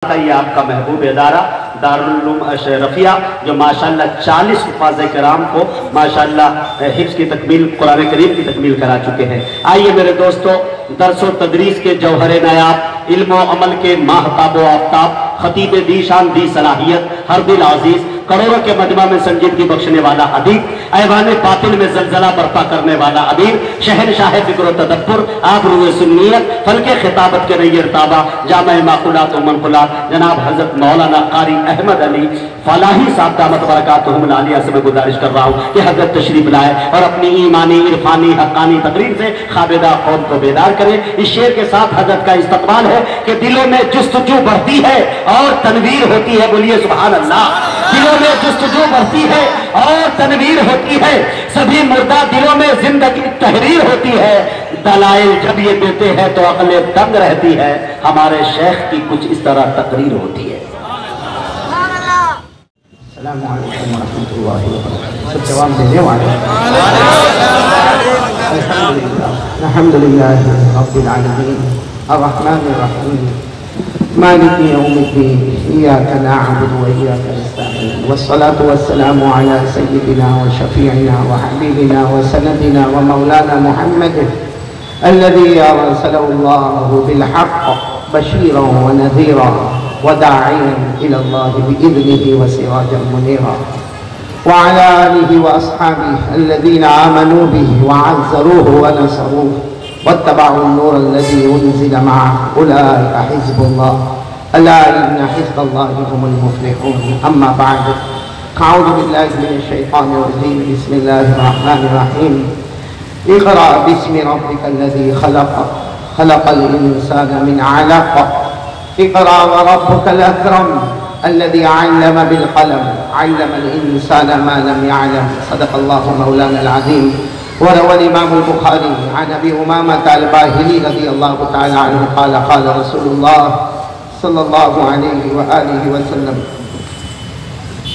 یہ آپ کا محبوب ادارہ دارالعلوم اشرفیہ جو ماشاءاللہ 40 حفاظ کرام کو ماشاءاللہ حفظ کی تکمیل قرآن کریم کی تکمیل کرا چکے ہیں۔ آئیے میرے دوستو، درس و تدریس کے جوہر نایاب، علم و عمل کے ماہتاب و آفتاب، خطیب دی شان دی صلاحیت، ہر دل عزیز، کروڑوں کے مجمع میں سنجیدگی بخشنے والا ادیب، ایوان باطل میں زلزلہ برپا کرنے والا ادیب، شہنشاہ فکر و تدبر، آبرو سنیت، فلک خطابت کے نیر تابہ، جامع معقولات و منقولات، جناب حضرت مولانا قاری احمد علی فلاحی صاحب دامت برکاتہم العالیہ سے میں گزارش کر رہا ہوں کہ حضرت تشریف لائے اور اپنی ایمانی، عرفانی، حقانی تقریر سے خابدہ قوم کو بیدار کرے۔ اس شعر کے ساتھ حضرت کا استقبال ہے کہ دلوں میں جستجو بڑھتی ہے اور تنویر ہوتی ہے، بولیے سبحان اللہ۔ دلوں میں جستجو بڑھتی ہے اور تنویر ہوتی ہے، سبھی مردہ دلوں میں زندگی تحریر ہوتی ہے، دلائل جب یہ دیتے ہیں تو عقل دنگ رہتی ہے، ہمارے شیخ کی کچھ اس طرح تقریر ہوتی ہے۔ السلام علیکم ورحمۃ اللہ وبرکاتہ۔ سب جواب دینے والے الحمدللہ رب العالمین الرحمن الرحیم مالک یوم الدین ایاک نعبد و ایاک نستعین والصلاة والسلام علی سیدنا و شفیعنا و حبیبنا و سندنا و مولانا محمد الذي أرسله الله بالحق بشيرا ونذيرا وداعيا إلى الله بإذنه وسراجا منيرا وعلى آله وأصحابه الذين آمنوا به وعزروه ونصروه واتبعوا النور الذي أنزل معه أولئك حزب الله ألا إن حزب الله هم المفلحون أما بعد أعوذ بالله من الشيطان الرجيم بسم الله الرحمن الرحيم اقرأ باسم ربك الذي خلق خلق الإنسان من علق اقرأ وربك الأكرم الذي علم بالقلم علم الإنسان ما لم يعلم صدق الله مولانا العظيم وروى الإمام البخاري عن أبي أمامة الباهلي رضي الله تعالى عنه قال قال رسول الله صلى الله عليه وآله وسلم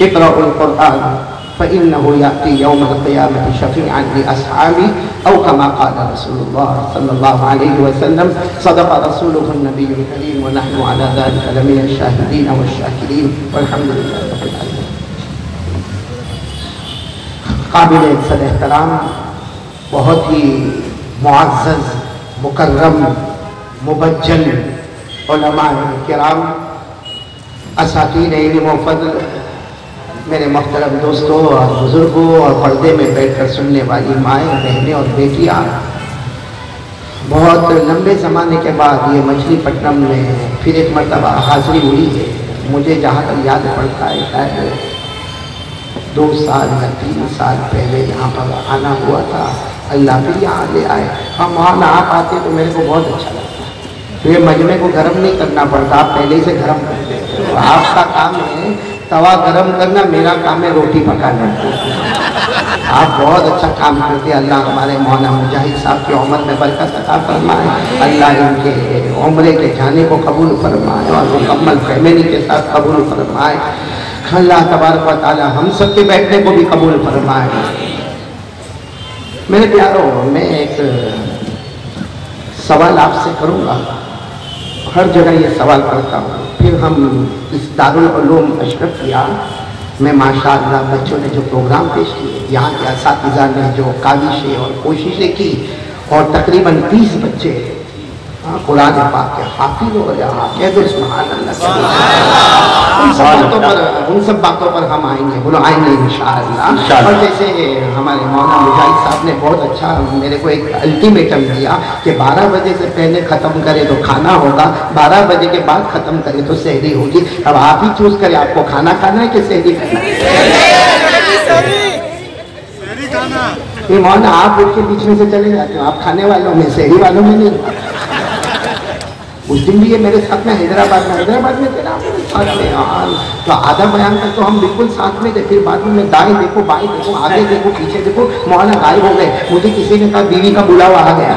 اقرأوا القرآن فإنه يأتي يوم القيامة شفيعا لأصحابه أو كما قال رسول الله صلى الله عليه وسلم صدق رسوله النبي الكريم ونحن على ذلك لمن الشاهدين والشاكرين والحمد لله رب العالمين۔ قابل صد احترام، بہت ہی معزز، مکرم، مبجل علماء کرام، اساتین علم و فضل، میرے محترم دوستوں اور بزرگوں اور پردے میں بیٹھ کر سننے والی مائیں، بہنیں اور بیٹیاں، بہت لمبے زمانے کے بعد یہ مچھلی پٹنم میں پھر ایک مرتبہ حاضری ہوئی ہے۔ مجھے جہاں تک یاد پڑتا ہے شاید 2 سال یا 3 سال پہلے یہاں پر آنا ہوا تھا، اللہ پھر یہاں لے آئے، ہم وہاں نہ آپ آتے تو میرے کو بہت اچھا لگتا ہے۔ یہ مجمع کو گرم نہیں کرنا پڑتا، آپ پہلے سے گرم کرتے ہیں، آپ کا کام ہے توا گرم کرنا، میرا کام ہے روٹی پکانا۔ آپ بہت اچھا کام کرتے ہیں، اللہ ہمارے مولانا مجاہد صاحب کی عمر میں برکت عطا فرمائے، اللہ ان کے عمرے کے جانے کو قبول فرمائے اور مکمل فیملی کے ساتھ قبول فرمائے، اللہ تبارک و تعالی ہم سب کے بیٹھنے کو بھی قبول فرمائے۔ میرے پیاروں، میں ایک سوال آپ سے کروں گا، ہر جگہ یہ سوال کرتا ہوں، پھر ہم اس دارالعلوم اشرفیہ میں ماشاءاللہ بچوں نے جو پروگرام پیش کیے، یہاں کے اساتذہ نے جو کاوشیں اور کوششیں کی، اور تقریباً 20 بچے قرآن پاک کے حافظ ہو رہے ہیں، کہہ دو سبحان اللہ۔ ان سب باتوں پر ہم آئیں گے انشاءاللہ۔ اور جیسے ہمارے مولانا مجاہد صاحب نے بہت اچھا میرے کو ایک الٹیمیٹم دیا کہ 12 بجے سے پہلے ختم کرے تو کھانا ہوگا، 12 بجے کے بعد ختم کرے تو سحری ہوگی۔ اب آپ ہی چوز کریں، آپ کو کھانا کھانا ہے کہ سحری کھانا ہے؟ یہ مولانا آپ اٹھ کے بیچ میں سے چلے جاتے ہو، آپ کھانے والوں میں، سحری والوں میں نہیں۔ اس دن بھی یہ میرے ساتھ میں حیدرآباد میں تھے نا، تو آدھا بیان تک تو ہم بالکل ساتھ میں تھے، پھر بعد میں دائیں دیکھو بائیں دیکھو آگے دیکھو پیچھے دیکھو، مولانا غائب ہو گئے، مجھے کسی نے کہا بیوی کا بلاوا آ گیا۔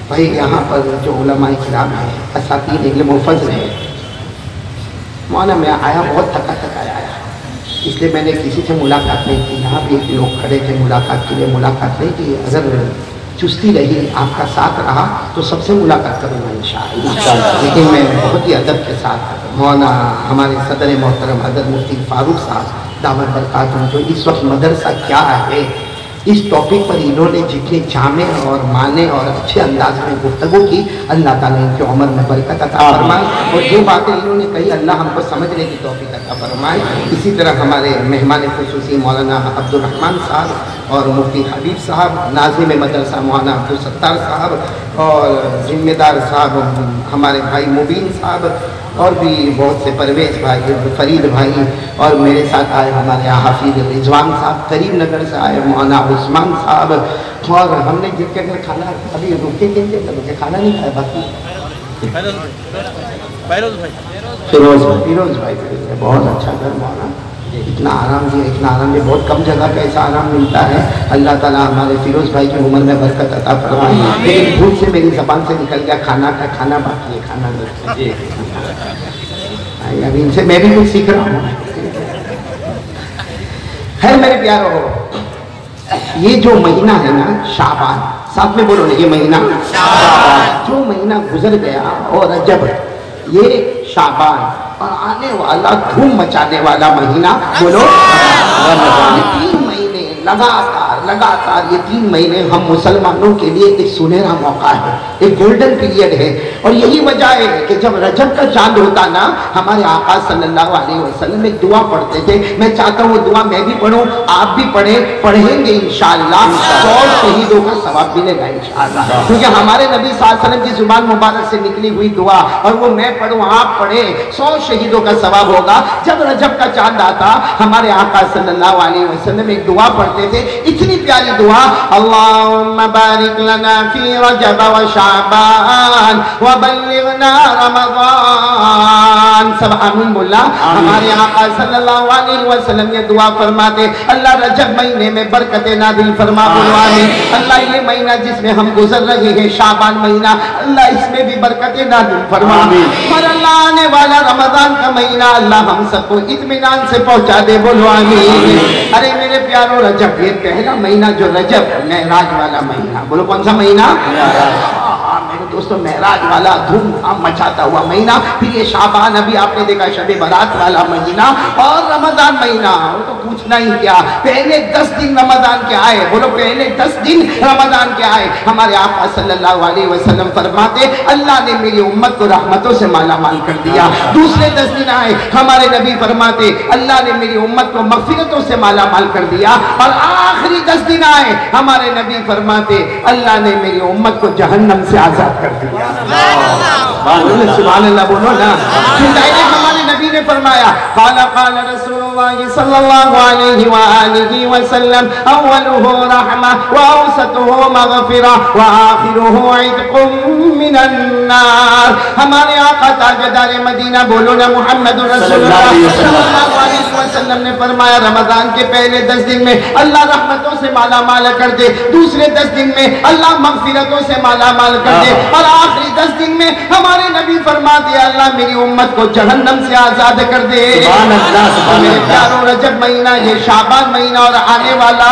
بھائی یہاں پر جو علماء کرام ہیں، اساتین علم و فضل ہیں، مولانا میں آیا بہت تھکا تھکا آیا، اس لیے میں نے کسی سے ملاقات نہیں کی. یہاں بھی لوگ کھڑے تھے ملاقات کے لیے, ملاقات نہیں کی. اگر چستی رہی, آپ کا ساتھ رہا تو سب سے ملاقات کروں گا انشاءاللہ. لیکن میں بہت ہی ادب کے ساتھ مولانا ہمارے صدر محترم حضرت مفتی فاروق صاحب دامت برکاتہم, جو اس وقت مدرسہ کیا ہے, اس ٹاپک پر انہوں نے جتنے جامع اور معنی اور اچھے انداز میں گفتگو کی, اللہ تعالیٰ ان کی عمر میں برکت عطا فرمائے. اور جو باتیں انہوں نے کہی اللہ ہم کو سمجھنے کی توفیق عطا فرمائے. اسی طرح ہمارے مہمان خصوصی مولانا عبد الرحمن صاحب اور مفتی حبیب صاحب, ناظم مدرسہ مولانا عبدالستار صاحب اور ذمہ دار صاحب ہمارے بھائی مبین صاحب, اور بھی بہت سے پرویز بھائی, فرید بھائی, اور میرے ساتھ آئے ہمارے حافظ رضوان صاحب کریم نگر سے آئے, مولانا عثمان صاحب. اور ہم نے جن کے گھر کھانا ابھی رکے کے لیے مجھے کھانا نہیں کھایا, باقی فیروز بھائی بہت اچھا گھر مولانا, اتنا آرام دیا, بہت کم جگہ پہ ایسا آرام ملتا ہے. اللہ تعالیٰ ہمارے فیروز بھائی کی عمر میں برکت عطا فرمائے. لیکن بھول سے میری زبان سے نکل گیا کھانا باقی ہے, کھانا نہیں. ابھی ان سے میں بھی کچھ سیکھ رہا ہوں. ہے میرے پیارو, یہ جو مہینہ ہے نا شعبان, ساتھ میں بولو نا, یہ مہینہ جو مہینہ گزر گیا, اور رجب, یہ شعبان, اور آنے والا دھوم مچانے والا مہینہ بولو یہ 3 مہینے لگاتار یہ 3 مہینے ہم مسلمانوں کے لیے ایک سنہرا موقع ہے, ایک گولڈن پیریڈ ہے. اور یہی وجہ ہے کہ جب رجب کا چاند ہوتا نا, ہمارے آقا صلی اللہ علیہ وسلم ایک دعا پڑھتے تھے. میں چاہتا ہوں وہ دعا میں بھی پڑھوں, آپ بھی پڑھیں گے انشاءاللہ. 100 شہیدوں کا ثواب ملے گا انشاءاللہ, کیونکہ ہمارے نبی صلی اللہ علیہ وسلم کی زبان مبارک سے نکلی ہوئی دعا, اور وہ میں پڑھوں آپ پڑھیں, 100 شہیدوں کا ثواب ہوگا. جب رجب کا چاند آتا, ہمارے آقا صلی اللہ علیہ وسلم ایک دعا پڑھتے تھے, اتنی پیاری دعا, اللہم بارک لنا فی رجب و شعبان وبلغنا رمضان. سب آمین بولا. ہمارے آقا صلی اللہ علیہ وسلم یہ دعا فرماتے, اللہ رجب مہینے میں برکت نازل فرما. بولو آمین. اللہ یہ مہینہ جس میں ہم گزر رہے ہیں شعبان مہینہ, اللہ اس میں بھی برکت نازل فرما. اور اللہ آنے والا رمضان کا مہینہ اللہ ہم سب کو اطمینان سے پہنچا دے. بولو آمین. ارے میرے پیارو, رجب یہ پہلا مہینہ جو رجب معراج والا مہینہ, بولو کون سا مہینہ, میرے دوستوں معراج والا دھوم دھام مچاتا ہوا مہینہ. پھر یہ شعبان, ابھی آپ نے دیکھا شب برات والا مہینہ, اور رمضان مہینہ, وہ تو پوچھنا ہی کیا. پہلے 10 دن رمضان کے آئے, بولو پہلے 10 دن رمضان کے آئے. ہمارے آقا صلی اللہ علیہ وسلم فرماتے, اللہ نے میری امت کو رحمتوں سے مالا مال کر دیا. دوسرے 10 دن آئے, ہمارے نبی فرماتے, اللہ نے میری امت کو مغفرتوں سے مالا مال کر دیا. اور آخری 10 دن آئے, ہمارے نبی فرماتے, اللہ نے میری امت کو جہنم سے آزاد کر دیا. سبحان اللہ بولو نا. ہمارے نبی نے فرمایا, قال رسول اللہ صلی اللہ علیہ وآلہ وسلم, اولہ رحمہ واوسطہ مغفرہ وآخرہ عتق من النار. ہمارے آقا تاجدار مدینہ, بولو نا محمد رسول اللہ صلی اللہ علیہ وسلم نے فرمایا, رمضان کے پہلے 10 دن میں اللہ رحمتوں سے مالا مال کر دے, دوسرے 10 دن میں اللہ مغفرتوں سے مالا مال کر دے, اور آخری 10 دن میں ہمارے نبی فرماتے, اللہ میری امت کو جہنم سے آزاد کر دے. سبحان اللہ. میرے پیارو, رجب مہینہ, یہ شعبان مہینہ, اور آنے والا,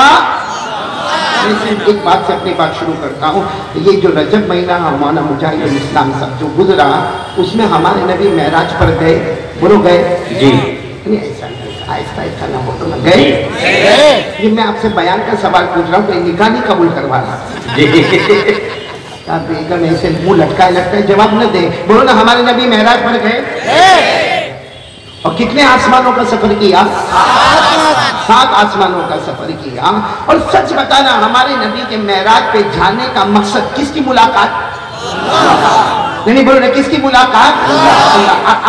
میں صرف ایک بات سے اپنی بات شروع کرتا ہوں. یہ جو رجب مہینہ مولانا مجاہد الاسلام صاحب جو گزرا, اس میں ہمارے نبی معراج پر گئے. بولو گئے جی, ایسا آہستہ آہستہ نہ بولو نا, گئے. یہ میں آپ سے بیان کا سوال پوچھ رہا ہوں, کوئی نکاح نہیں قبول کروا رہا. آپ بیگم ایسے منہ لٹکائے جواب نہ دے. بولو نا, ہمارے نبی معراج پر گئے, اور کتنے آسمانوں کا سفر کیا, 7 آسمانوں کا سفر کیا. اور سچ بتانا, ہمارے نبی کے معراج پہ جانے کا مقصد کس کی ملاقات, نہیں بولو نا, کس کی ملاقات,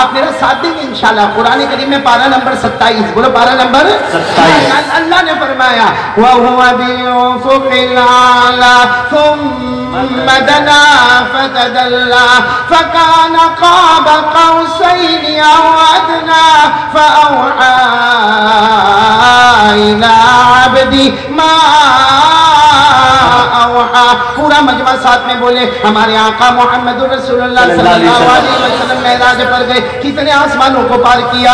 آپ میرا ساتھ دیں گے انشاءاللہ. قرآن کریم میں پارہ نمبر 27, بولو پارہ نمبر 27, اللہ نے فرمایا, وَهُوَ بِالْأُفُقِ الْأَعْلَى ثُمَّ دَنَا فَتَدَلَّى فَكَانَ قَابَ قَوْسَيْنِ أَوْ أَدْنَى فَأَوْحَى إِلَىٰ عَبْدِهِ مَا أَوْحَى. پورا مجمع ساتھ میں بولے, ہمارے آقا محمد رسول اللہ صلی اللہ علیہ وسلم معراج پر گئے. کتنے آسمانوں کو پار کیا,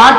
8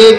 1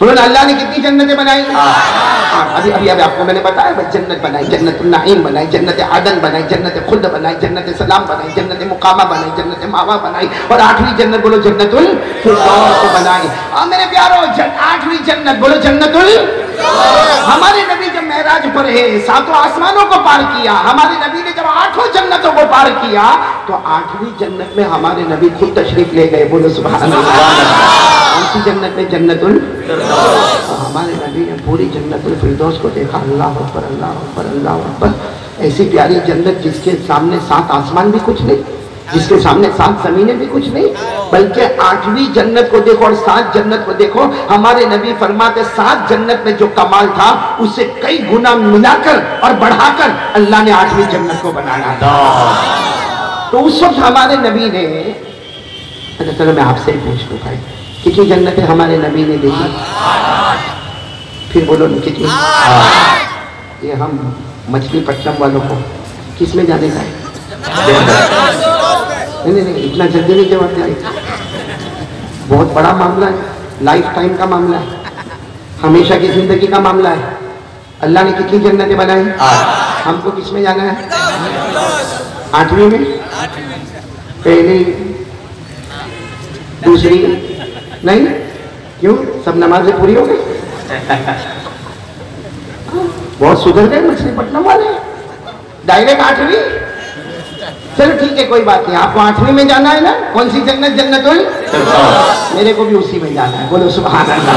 انہوں نے اللہ نے کتنی جنتیں بنائی؟ ابھی آپ کو میں نے بتایا بھائی جنت بنائی، جنت النعیم بنائی، جنت عدن بنائی، جنت خلد بنائی، جنت سلام بنائی، جنت مقامہ بنائی، جنت ماوا بنائی، اور 8ویں جنت بولو جنت الفردوس کو بنائی۔ اور میرے پیارو 8ویں جنت بولو جنت ہمارے نبی جب معراج پر ہے 7 آسمانوں کو پار کیا، ہمارے نبی نے جب 8 جنتوں کو پار کیا تو 8ویں جنت میں ہمارے نبی خود تشریف لے گئے، بولو سبحان اللہ۔ کون سی جنت میں؟ جنت الفردوس۔ ہمارے نبی نے پوری جنت الفردوس کو دیکھا، اللہ اکبر اللہ اکبر اللہ اکبر۔ ایسی پیاری جنت جس کے سامنے 7 آسمان بھی کچھ نہیں، جس کے سامنے 7 زمینیں بھی کچھ نہیں، بلکہ 8ویں جنت کو دیکھو اور 7 جنت کو دیکھو۔ ہمارے نبی فرماتے 7 جنت میں جو کمال تھا اسے کئی گنا ملا کر اور بڑھا کر اللہ نے 8ویں جنت کو بنایا تھا۔ تو اس وقت ہمارے نبی نے، اچھا چلو میں آپ سے ہی پوچھ لوں بھائی، کتنی جنتیں ہمارے نبی نے دیکھی؟ پھر بولو کتنی؟ یہ ہم مچھلی پٹنم والوں کو کس میں جانے کا ہے؟ نہیں اتنا جلدی نہیں جواب دے، بہت بڑا معاملہ ہے، لائف ٹائم کا معاملہ ہے، ہمیشہ کی زندگی کا معاملہ ہے۔ اللہ نے کتنی جنتیں بنائی؟ ہم کو کس میں جانا ہے؟ 8ویں میں؟ پہلی دوسری نہیں؟ کیوں سب نمازیں پوری ہو گئی؟ بہت سدھر گئے مچھلی پٹنم والے، ڈائریکٹ 8ویں؟ چلو ٹھیک ہے کوئی بات نہیں، آپ کو 8ویں میں جانا ہے نا؟ کون سی جنت؟ جنت الفردوس۔ میرے کو بھی اسی میں جانا ہے، بولو سبحان اللہ۔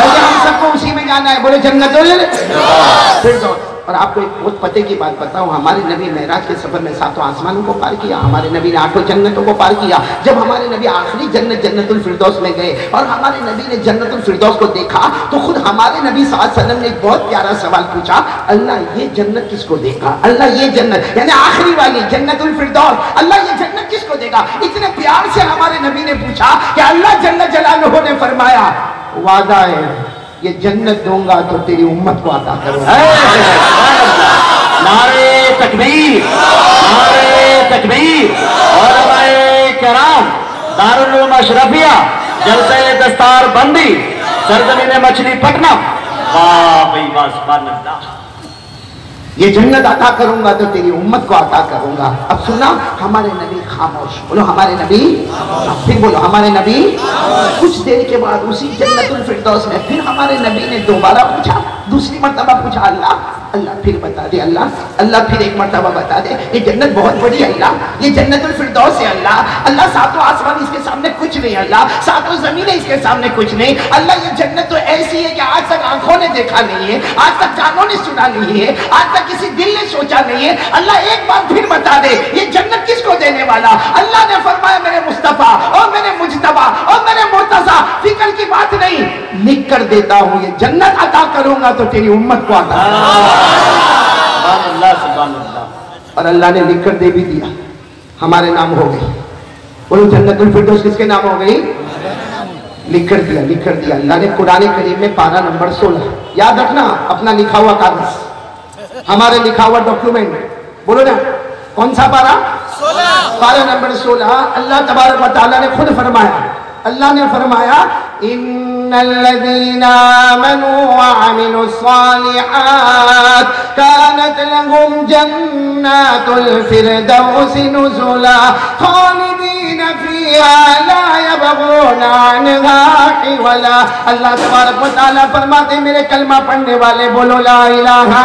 بلکہ ہم سب کو اسی میں جانا ہے، بولو جنت الفردوس۔ اور آپ کو ایک بہت پتے کی بات بتاؤں، ہمارے نبی معراج کے سفر میں 7 آسمانوں کو پار کیا، ہمارے نبی نے 8 جنتوں کو پار کیا۔ جب ہمارے نبی آخری جنت جنت الفردوس میں گئے اور ہمارے نبی نے جنت الفردوس کو دیکھا تو خود ہمارے نبی صلی اللہ علیہ وسلم نے ایک بہت پیارا سوال پوچھا، اللہ یہ جنت کس کو دے گا؟ اللہ یہ جنت یعنی آخری والی جنت الفردوس، اللہ یہ جنت کس کو دے گا؟ اتنے پیار سے ہمارے نبی نے پوچھا کہ اللہ جل جلالہ نے فرمایا وعدہ ہے یہ جنت دوں گا تو تیری امت کو عطا کروں گا۔ نعرے تکبیر، نعرے تکبیر۔ علماء کرام، دارالعلوم اشرفیہ، جلسہ دستار بندی، سرزمین مچھلی پٹنم، واہ بھائی واہ سبحان اللہ۔ یہ جنت عطا کروں گا تو تیری امت کو عطا کروں گا۔ اب سنا ہمارے نبی خاموش، بولو ہمارے نبی، پھر بولو ہمارے نبی۔ کچھ دیر کے بعد اسی جنت الفردوس میں پھر ہمارے نبی نے دوبارہ پوچھا، دوسری مرتبہ پوچھا، اللہ پھر بتا دے، اللہ پھر ایک مرتبہ بتا دے، یہ جنت بہت بڑی ہے اللہ، یہ جنت الفردوس ہے اللہ 7 آسمان اس کے سامنے کچھ نہیں، اللہ 7 زمینیں اس کے سامنے کچھ نہیں، اللہ یہ جنت تو ایسی ہے کہ آج تک آنکھوں نے دیکھا نہیں ہے، آج تک کانوں نے سنا نہیں ہے، آج تک کسی دل نے سوچا نہیں ہے، اللہ ایک بار پھر بتا دے یہ جنت کس کو دینے والا؟ اللہ نے فرمایا میرے مصطفیٰ اور میرے مجتبیٰ اور میرے مرتضیٰ، فکر کی بات نہیں، لکھ کر دیتا ہوں یہ جنت عطا کروں گا تو تیری امت کو عطا کروں گا۔ سبحان اللہ سبحان اللہ۔ اور اللہ نے لکھ کر دے بھی دیا، ہمارے نام ہو گئی، بولو جنت الفردوس کس کے نام ہو گئی؟ لکھ کر دیا اللہ نے قرآن کریم میں پارہ نمبر 16، یاد رکھنا اپنا لکھا ہوا کاغذ، ہمارے لکھا ہوا ڈاکیومنٹ، بولو نا کون سا پارہ؟ 16، پارہ نمبر 16۔ اللہ تبارک و تعالیٰ نے خود فرمایا، اللہ نے فرمایا ان الذين آمنوا وعملوا الصالحات كانت لهم جنات الفردوس نزلا خالدين فيها لا يبغون عنها حولا۔ اللہ تبارک و تعالیٰ فرماتے میرے کلمہ پڑھنے والے بولو لا الہ،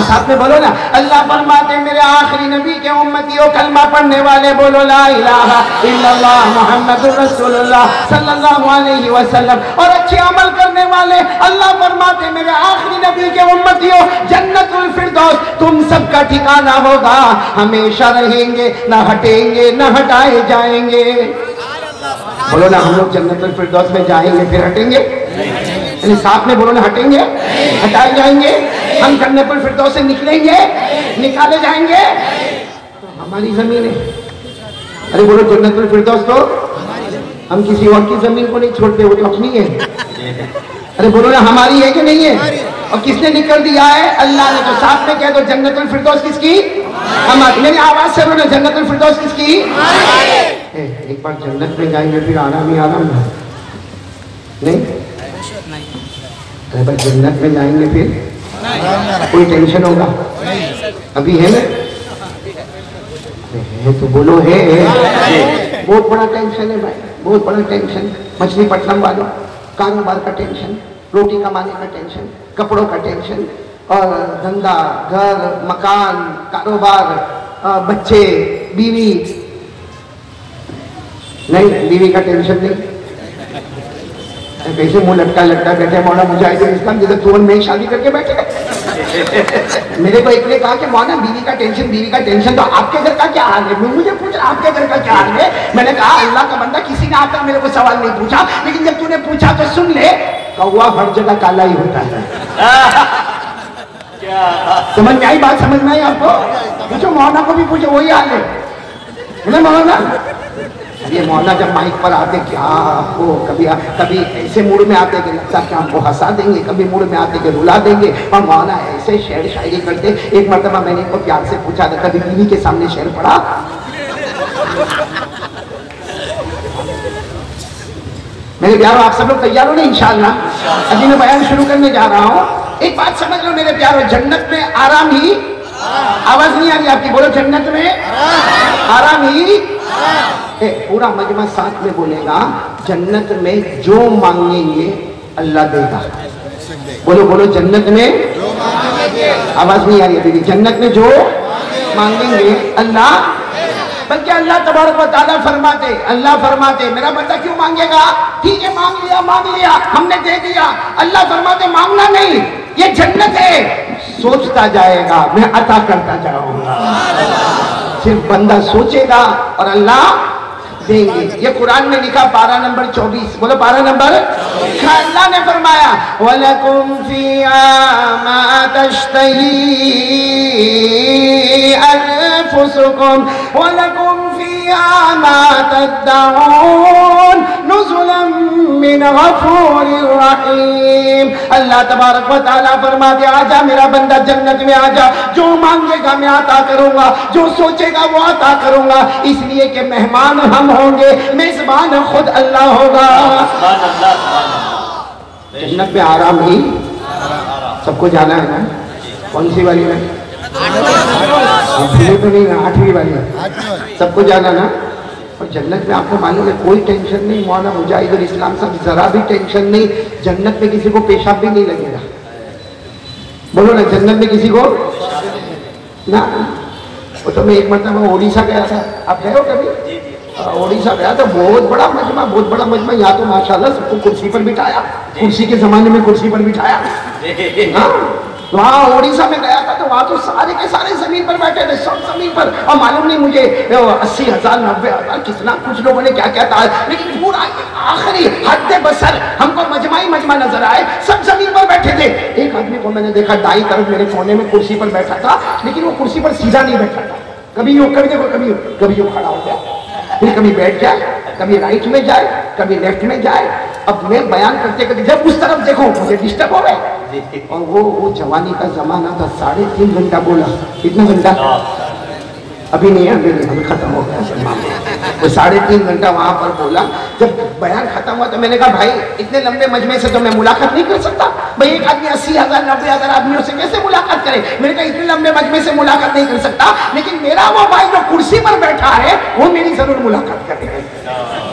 ساتھ میں بولو نا، اللہ فرماتے میرے آخری نبی کے امتیوں کلمہ پڑھنے والے بولو لا الہ الا اللہ محمد رسول اللہ صلی اللہ علیہ وسلم، اور اچھے عمل کرنے والے اللہ فرماتے میرے آخری نبی کے امتیوں جنت الفردوس تم سب کا ٹھکانہ ہوگا، ہمیشہ رہیں گے، نہ ہٹیں گے نہ ہٹائے جائیں گے۔ بولو نا ہم لوگ جنت الفردوس میں جائیں گے پھر ہٹیں گے؟ یعنی ساتھ میں بولو نا ہٹیں گے ہٹائے جائیں گے؟ ہم جنت الفردوس سے نکلیں گے نکالے جائیں گے؟ تو ہماری زمین ہے، ارے بولو جنت الفردوس تو ہم کسی اور کی زمین کو نہیں چھوڑتے، وہ تو اپنی ہے، ارے بولو نا ہماری ہے کہ نہیں ہے؟ اور کس نے نکل دیا ہے؟ اللہ نے۔ تو ساتھ میں کہہ دو جنت الفردوس کس کی؟ ہماری۔ میری آواز سے بولو جنت الفردوس کس کی؟ ایک بار جنت میں جائیں گے پھر آرام ہی آرام ہے نہیں؟ ارے بھائی جنت میں جائیں گے پھر کوئی ٹینشن ہوگا؟ ابھی ہے نا؟ ہے تو بولو ہے۔ بہت بڑا ٹینشن ہے بھائی، بہت بڑا ٹینشن۔ مچھلی پٹنم والوں کاروبار کا ٹینشن، روٹی کمانے کا ٹینشن، کپڑوں کا ٹینشن، اور دھندا، گھر، مکان، کاروبار، بچے، بیوی۔ نہیں، بیوی کا ٹینشن نہیں۔ کیسے منہ لٹکا لٹکا بیٹھے مولانا مجاہد اسلام، جیسے تورن میں شادی کر کے بیٹھے۔ میرے کو ایک نے کہا کہ مولانا بیوی کا ٹینشن تو آپ کے گھر کا کیا حال ہے؟ مجھے پوچھ آپ کے گھر کا کیا حال ہے؟ میں نے کہا اللہ کا بندہ کسی نے آ کر میرے کو سوال نہیں پوچھا، لیکن جب تو نے پوچھا تو سن لے، کوا ہر جگہ کالا ہی ہوتا ہے۔ سمجھ میں آئی بات؟ سمجھ میں آئی آپ کو؟ پوچھو مولانا کو بھی پوچھو، وہی حال ہے مولانا۔ یہ مولانا جب مائک پر آتے کیا آپ کو کبھی ایسے موڈ میں آتے کہ لگتا کہ ہم کو ہنسا دیں گے، کبھی موڈ میں آتے کہ رلا دیں گے، اور مولانا ایسے شعر شاعری کرتے۔ ایک مرتبہ میں نے ان کو پیار سے پوچھا تھا کبھی بیوی کے سامنے شعر پڑھا؟ میرے پیاروں آپ سب لوگ تیار ہو نا انشاءاللہ؟ ابھی میں بیان شروع کرنے جا رہا ہوں۔ ایک بات سمجھ لو میرے پیاروں، جنت میں آرام ہی، آواز نہیں آ رہی آپ کی، بولو جنت میں آرام ہی۔ پورا مجمع ساتھ میں بولے گا، جنت میں جو مانگیں گے اللہ دے گا۔ بولو بولو، جنت میں، آواز نہیں آ رہی ابھی، جنت میں جو مانگیں گے اللہ، بلکہ اللہ تبارک و تعالیٰ فرماتے، اللہ فرماتے میرا بندہ کیوں مانگے گا؟ ٹھیک ہے مانگ لیا ہم نے دے دیا۔ اللہ فرماتے مانگنا نہیں، یہ جنت ہے، سوچتا جائے گا میں عطا کرتا جاؤں گا۔ صرف بندہ سوچے گا اور اللہ دیں گے۔ یہ قرآن میں لکھا پارہ نمبر 24، بولو پارہ نمبر۔ اللہ نے فرمایا وَلَكُمْ فِيهَا مَا تَشْتَهِي أَنفُسُكُمْ وَلَكُمْ فِيهَا مَا تَدَّعُونَ نُزُلًا مِّنْ غَفُورٍ رَحِيمٍ۔ اللہ تبارک و تعالیٰ فرما دے آجا میرا بندہ جنت میں آجا، جو مانگے گا میں عطا کروں گا، جو سوچے گا وہ عطا کروں گا، اس لیے کہ مہمان ہم ہوں گے، میزبان خود اللہ ہوگا۔ جنت میں آرام ہی، سب کو جانا ہے نا؟ کون سی والی میں؟ تو نہیں نا، 8ویں والی، سب کو جانا نا؟ اور جنت میں آپ کو معلوم ہے کوئی ٹینشن نہیں، مولانا مجاہد الاسلام صاحب ذرا بھی ٹینشن نہیں، جنت میں کسی کو پیشاب بھی نہیں لگے گا۔ بولو نا، جنت میں کسی کو نا۔ وہ تو میں ایک مرتبہ اڑیسہ گیا تھا، آپ گئے ہو کبھی؟ اڑیسہ گیا تھا، بہت بڑا مجمع، یہاں تو ماشاءاللہ سب کو کرسی پر بٹھایا، کرسی کے زمانے میں کرسی پر بٹھایا۔ وہاں اڑیسہ میں گیا تھا تو وہاں تو سارے کے سارے زمین پر بیٹھے تھے، سب زمین پر، اور معلوم نہیں مجھے 80,000 90,000 کتنا کچھ لوگوں نے کیا کہتا ہے، لیکن پورا آخری حد بسر ہم کو مجمع نظر آئے، سب زمین پر بیٹھے تھے۔ ایک آدمی کو میں نے دیکھا دائیں طرف میرے کونے میں کرسی پر بیٹھا تھا، لیکن وہ کرسی پر سیدھا نہیں بیٹھا تھا، کبھی یوں کھڑا ہو گیا، پھر کبھی بیٹھ جائے، کبھی رائٹ میں جائے، کبھی لیفٹ میں جائے۔ اب میں بیان کرتے کرتے جب اس طرف دیکھوں مجھے ڈسٹرب ہو گئے، اور وہ جوانی کا زمانہ تھا، 3.5 گھنٹہ بولا۔ کتنا گھنٹہ؟ ابھی نہیں ہے، ابھی ختم ہو گیا۔ وہ 3.5 گھنٹہ وہاں پر بولا۔ جب بیان ختم ہوا تو میں نے کہا بھائی اتنے لمبے مجمع سے تو میں ملاقات نہیں کر سکتا، بھائی ایک آدمی 80,000 90,000 آدمیوں سے کیسے ملاقات کرے؟ میں نے کہا اتنے لمبے مجمع سے ملاقات نہیں کر سکتا، لیکن میرا وہ بھائی جو کرسی پر بیٹھا ہے وہ میری ضرور ملاقات کرے گا۔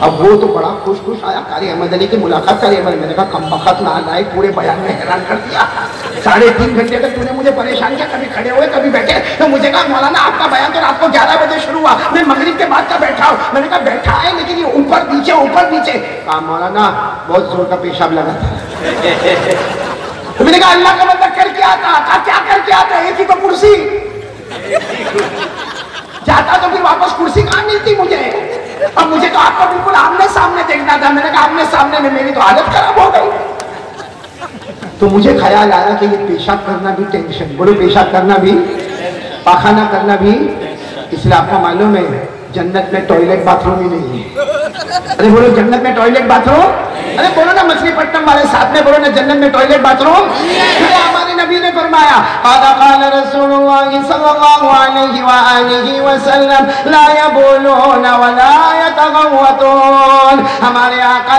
اب وہ تو بڑا خوش آیا، قاری احمد علی کی ملاقات کرے۔ میں نے کہا کم بخت نہ آئے، پورے بیان میں حیران کر دیا، 3.5 گھنٹے تک تو نے مجھے پریشان کیا، کبھی کھڑے ہوئے کبھی بیٹھے۔ تو مجھے کہا مولانا آپ کا بیان تو رات کو 11 بجے شروع ہوا، میں مغرب کے بعد کا بیٹھا ہوں۔ میں نے کہا بیٹھا ہے لیکن یہ اوپر نیچے۔ کہا مولانا بہت زور کا پیشاب لگا تھا۔ تو میں نے کہا اللہ کا بندہ کر کے آتا، کہا کیا کر کے آتا ہے؟ ایک ہی تو کرسی، جاتا تو پھر واپس کرسی کہاں ملتی مجھے؟ اب مجھے تو آپ کو بالکل آمنے سامنے دیکھنا تھا۔ میں نے کہا آمنے سامنے میں میری تو حالت خراب ہو گئی۔ تو مجھے خیال آیا کہ یہ پیشاب کرنا بھی ٹینشن، بولو پیشاب کرنا بھی، پاخانہ کرنا بھی، اس لیے آپ کو معلوم ہے جنت میں ٹوائلٹ باتھ روم ہی نہیں ہے۔ ارے بولو جنت میں ٹوائلٹ باتھ روم، ارے بولو نا مچھلی پٹنم والے ساتھ میں بولو نا جنت میں ٹوائلٹ باتھ روم۔ ہمارے نبی نے فرمایا قال رسول اللہ صلی اللہ علیہ وآلہ وسلم لا یبولون ولا یتغوطون۔ ہمارے آقا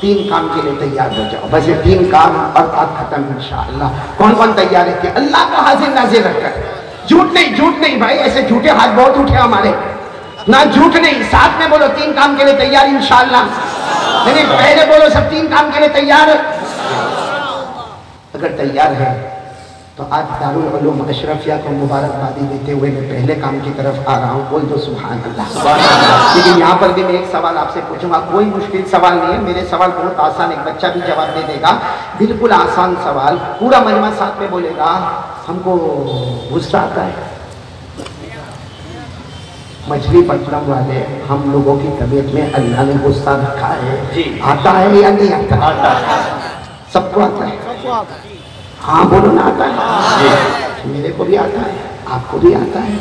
تین کام کے لیے تیار ہو جاؤ، بس یہ تین کام اور بات ختم انشاءاللہ۔ کون کون تیار ہے کہ اللہ کو حاضر ناظر رکھ کر، جھوٹ نہیں بھائی، ایسے جھوٹے ہاتھ بہت اٹھے ہمارے، نہ جھوٹ نہیں، ساتھ میں بولو تین کام کے لیے تیار انشاءاللہ، نہیں پہلے بولو سب تین کام کے لیے تیار۔ اگر تیار ہے تو آج دارالعلوم اشرفیہ کو مبارکبادی دیتے ہوئے میں پہلے کام کی طرف آ رہا ہوں، بول دو سبحان اللہ۔ لیکن یہاں پر بھی میں ایک سوال آپ سے پوچھوں گا، کوئی مشکل سوال نہیں ہے، میرے سوال بہت آسان، ایک بچہ بھی جواب دے دے گا، بالکل آسان سوال، پورا مجمع ساتھ میں بولے گا۔ ہم کو غصہ آتا ہے، مچھلی پٹنم والے ہم لوگوں کی طبیعت میں اللہ نے غصہ رکھا ہے، آتا ہے یا نہیں آتا؟ سب کو آتا ہے، ہاں بولو نا آتا ہے، میرے کو بھی آتا ہے، آپ کو بھی آتا ہے،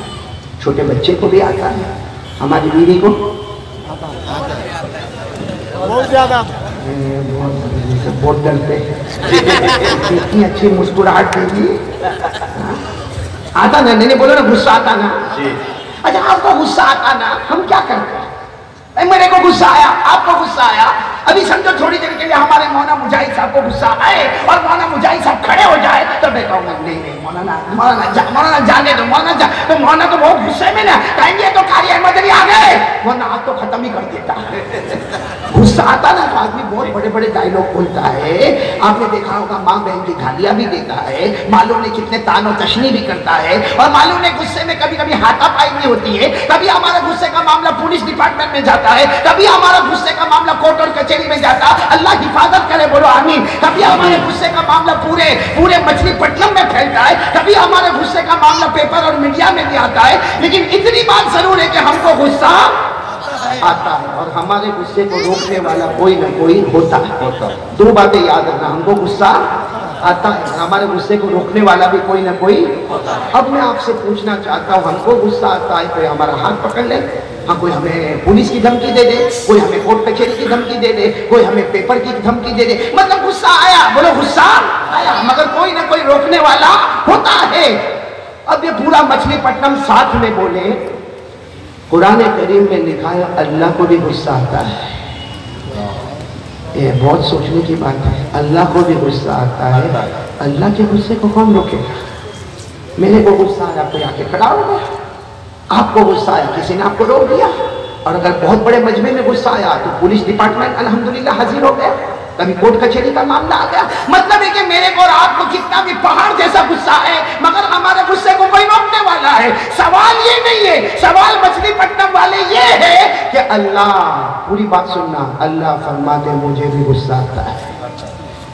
چھوٹے بچے کو بھی آتا ہے، ہماری بیوی کو بہت زیادہ بہت ڈرتے اتنی اچھی مسکراہٹ دے دی، آتا نا؟ نہیں بولو نا غصہ آتا نا؟ اچھا آپ کو غصہ آتا نا، ہم کیا کرتے ہیں؟ میرے کو غصہ آیا، آپ کو غصہ آیا، ابھی سمجھو تھوڑی دیر کے لیے ہمارے مولانا مجاہد صاحب کو غصہ آئے اور مولانا مجاہد صاحب کھڑے ہو جائے تو میں کہوں گا نہیں مولانا جانے دو، مولانا تو بہت غصے میں نا، کہیں گے تو قاری احمد علی آ گئے، ورنہ آج تو ختم ہی کر دیتا۔ غصہ آتا نا تو آدمی بہت بڑے بڑے ڈائلوگ بولتا ہے، آپ نے دیکھا ہوگا ماں بہن کی گالیاں بھی دیتا ہے، معلوم نہیں کتنے تان و تشنی بھی کرتا ہے، اور معلوم نہیں غصے میں کبھی کبھی ہاتھا پائی بھی ہوتی ہے، کبھی ہمارا غصے کا معاملہ پولیس ڈپارٹمنٹ میں جاتا ہے، کبھی ہمارا غصے کا معاملہ کورٹ اور کچہری میں جاتا، اللہ حفاظت کرے، بولو آمین، کبھی ہمارے غصے کا معاملہ پورے مچھلی پٹنم میں پھیلتا ہے، کبھی ہمارے غصے کا معاملہ پیپر اور میڈیا میں بھی آتا ہے، لیکن اتنی بات ضرور ہے کہ ہم کو غصہ آتا ہے اور ہمارے غصے کو روکنے والا کوئی نہ کوئی ہوتا ہے۔ دو باتیں یاد رکھنا، ہم کو غصہ آتا ہے اور ہمارے غصے کو روکنے والا بھی کوئی نہ کوئی ہوتا ہے۔ اب میں آپ سے پوچھنا چاہتا ہوں، ہم کو غصہ آتا ہے، کوئی ہمارا ہاتھ پکڑ لے، ہاں کوئی ہمیں پولیس کی دھمکی دے دے، کوئی ہمیں کورٹ کچہری کی دھمکی دے دے، کوئی ہمیں پیپر کی دھمکی دے دے، مطلب غصہ آیا، بولو غصہ آیا، مگر کوئی نہ کوئی روکنے والا ہوتا ہے۔ اب یہ پورا مچھلی پٹنم ساتھ میں بولے، قرآن کریم میں لکھا ہے اللہ کو بھی غصہ آتا ہے، یہ بہت سوچنے کی بات ہے، اللہ کو بھی غصہ آتا ہے، اللہ کے غصے کو کون روکے گا؟ میرے کو غصہ آیا کوئی آ کے کھڑا ہو گیا، آپ کو غصہ آیا کسی نے آپ کو روک دیا، اور اگر بہت بڑے مجمع میں غصہ آیا تو پولیس ڈپارٹمنٹ الحمدللہ حاضر ہو گیا، کبھی کورٹ کچہری کا معاملہ آ گیا، مطلب ہے کہ میرے کو اور آپ کو کتنا بھی پہاڑ جیسا غصہ ہے مگر ہمارے غصے کو کوئی روکنے والا ہے۔ سوال یہ نہیں ہے، سوال مچھلی پٹنم والے یہ ہے کہ اللہ، پوری بات سننا، اللہ فرماتے مجھے بھی غصہ آتا ہے،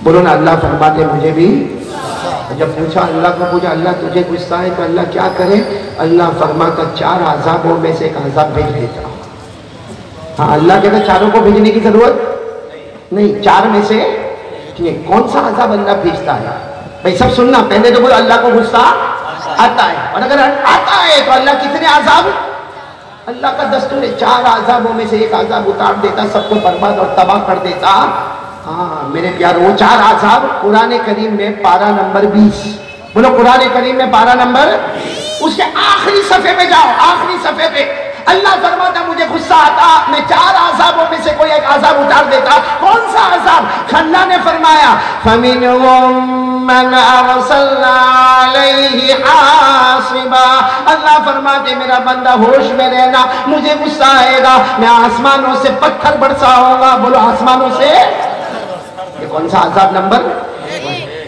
بولو نا اللہ فرماتے مجھے بھی۔ جب پوچھا اللہ کو، پوچھا اللہ تجھے غصہ ہے تو اللہ کیا کرے؟ اللہ فرماتا 4 عذابوں میں سے ایک عذاب بھیج دیتا ہوں۔ ہاں اللہ کہتا چاروں کو بھیجنے کی ضرورت نہیں، 4 میں سے کون سا عذاب اللہ بھیجتا ہے؟ بھائی سب سننا، پہلے تو بولو اللہ کو غصہ آتا ہے، اور اگر آتا ہے تو اللہ کتنے عذاب؟ اللہ کا دستور ہے 4 عذابوں میں سے ایک عذاب اتار دیتا، سب کو برباد اور تباہ کر دیتا۔ ہاں میرے پیارو، وہ 4 عذاب قرآن کریم میں پارہ نمبر 20، بولو قرآن کریم میں پارہ نمبر، اس کے آخری صفحے پہ جاؤ، آخری صفحے پہ اللہ فرماتا مجھے غصہ آتا، میں 4 عذابوں میں سے کوئی ایک عذاب اتار دیتا۔ کون سا عذاب؟ اللہ نے فرمایا فَمِنْهُمْ مَنْ أَرْسَلْنَا عَلَيْهِ حَاصِبًا، اللہ فرماتے میرا بندہ ہوش میں رہنا، مجھے غصہ آئے گا میں آسمانوں سے پتھر برساؤں گا، بولو آسمانوں سے۔ یہ کون سا عذاب نمبر؟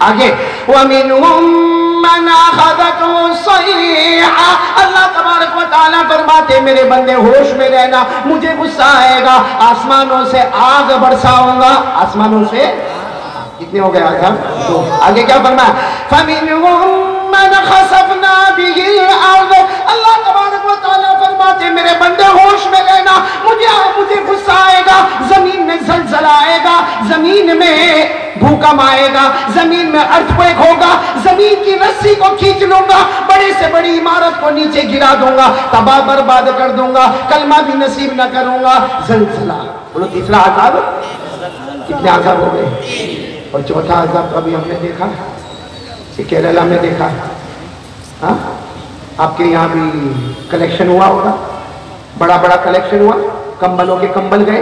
آگے وَمِنْهُمْ مَنْ أَخَذَتْهُ الصَّيْحَةُ، اللہ تبارک و تعالیٰ فرماتے میرے بندے ہوش میں رہنا، مجھے غصہ آئے گا آسمانوں سے آگ برساؤں گا، آسمانوں سے کتنے ہو گئے آزاد؟ آگے کیا فرمایا فَمِنْهُمْ مَنْ خَسَفْنَا بِهِ الْأَرْضَ، اللہ تبارک و تعالیٰ فرماتے میرے بندے ہوش میں رہنا، مجھے غصہ آئے گا، زمین میں زلزلہ آئے گا، زمین میں بھوکم آئے گا، زمین میں ارتھکویک ہوگا، زمین کی رسی کو کھینچ لوں گا، بڑے سے بڑی عمارت کو نیچے گرا دوں گا، تباہ برباد کر دوں گا، کلمہ بھی نصیب نہ کروں گا، زلزلہ۔ بولو تیسرا عذاب، کتنے عذاب ہو گئے؟ اور چوتھا عذاب ابھی ہم نے دیکھا کہ کیرالہ میں دیکھا، ہاں آپ کے یہاں بھی کلیکشن ہوا ہوگا، بڑا کلیکشن ہوا، کمبلوں کے کمبل گئے،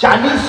40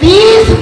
30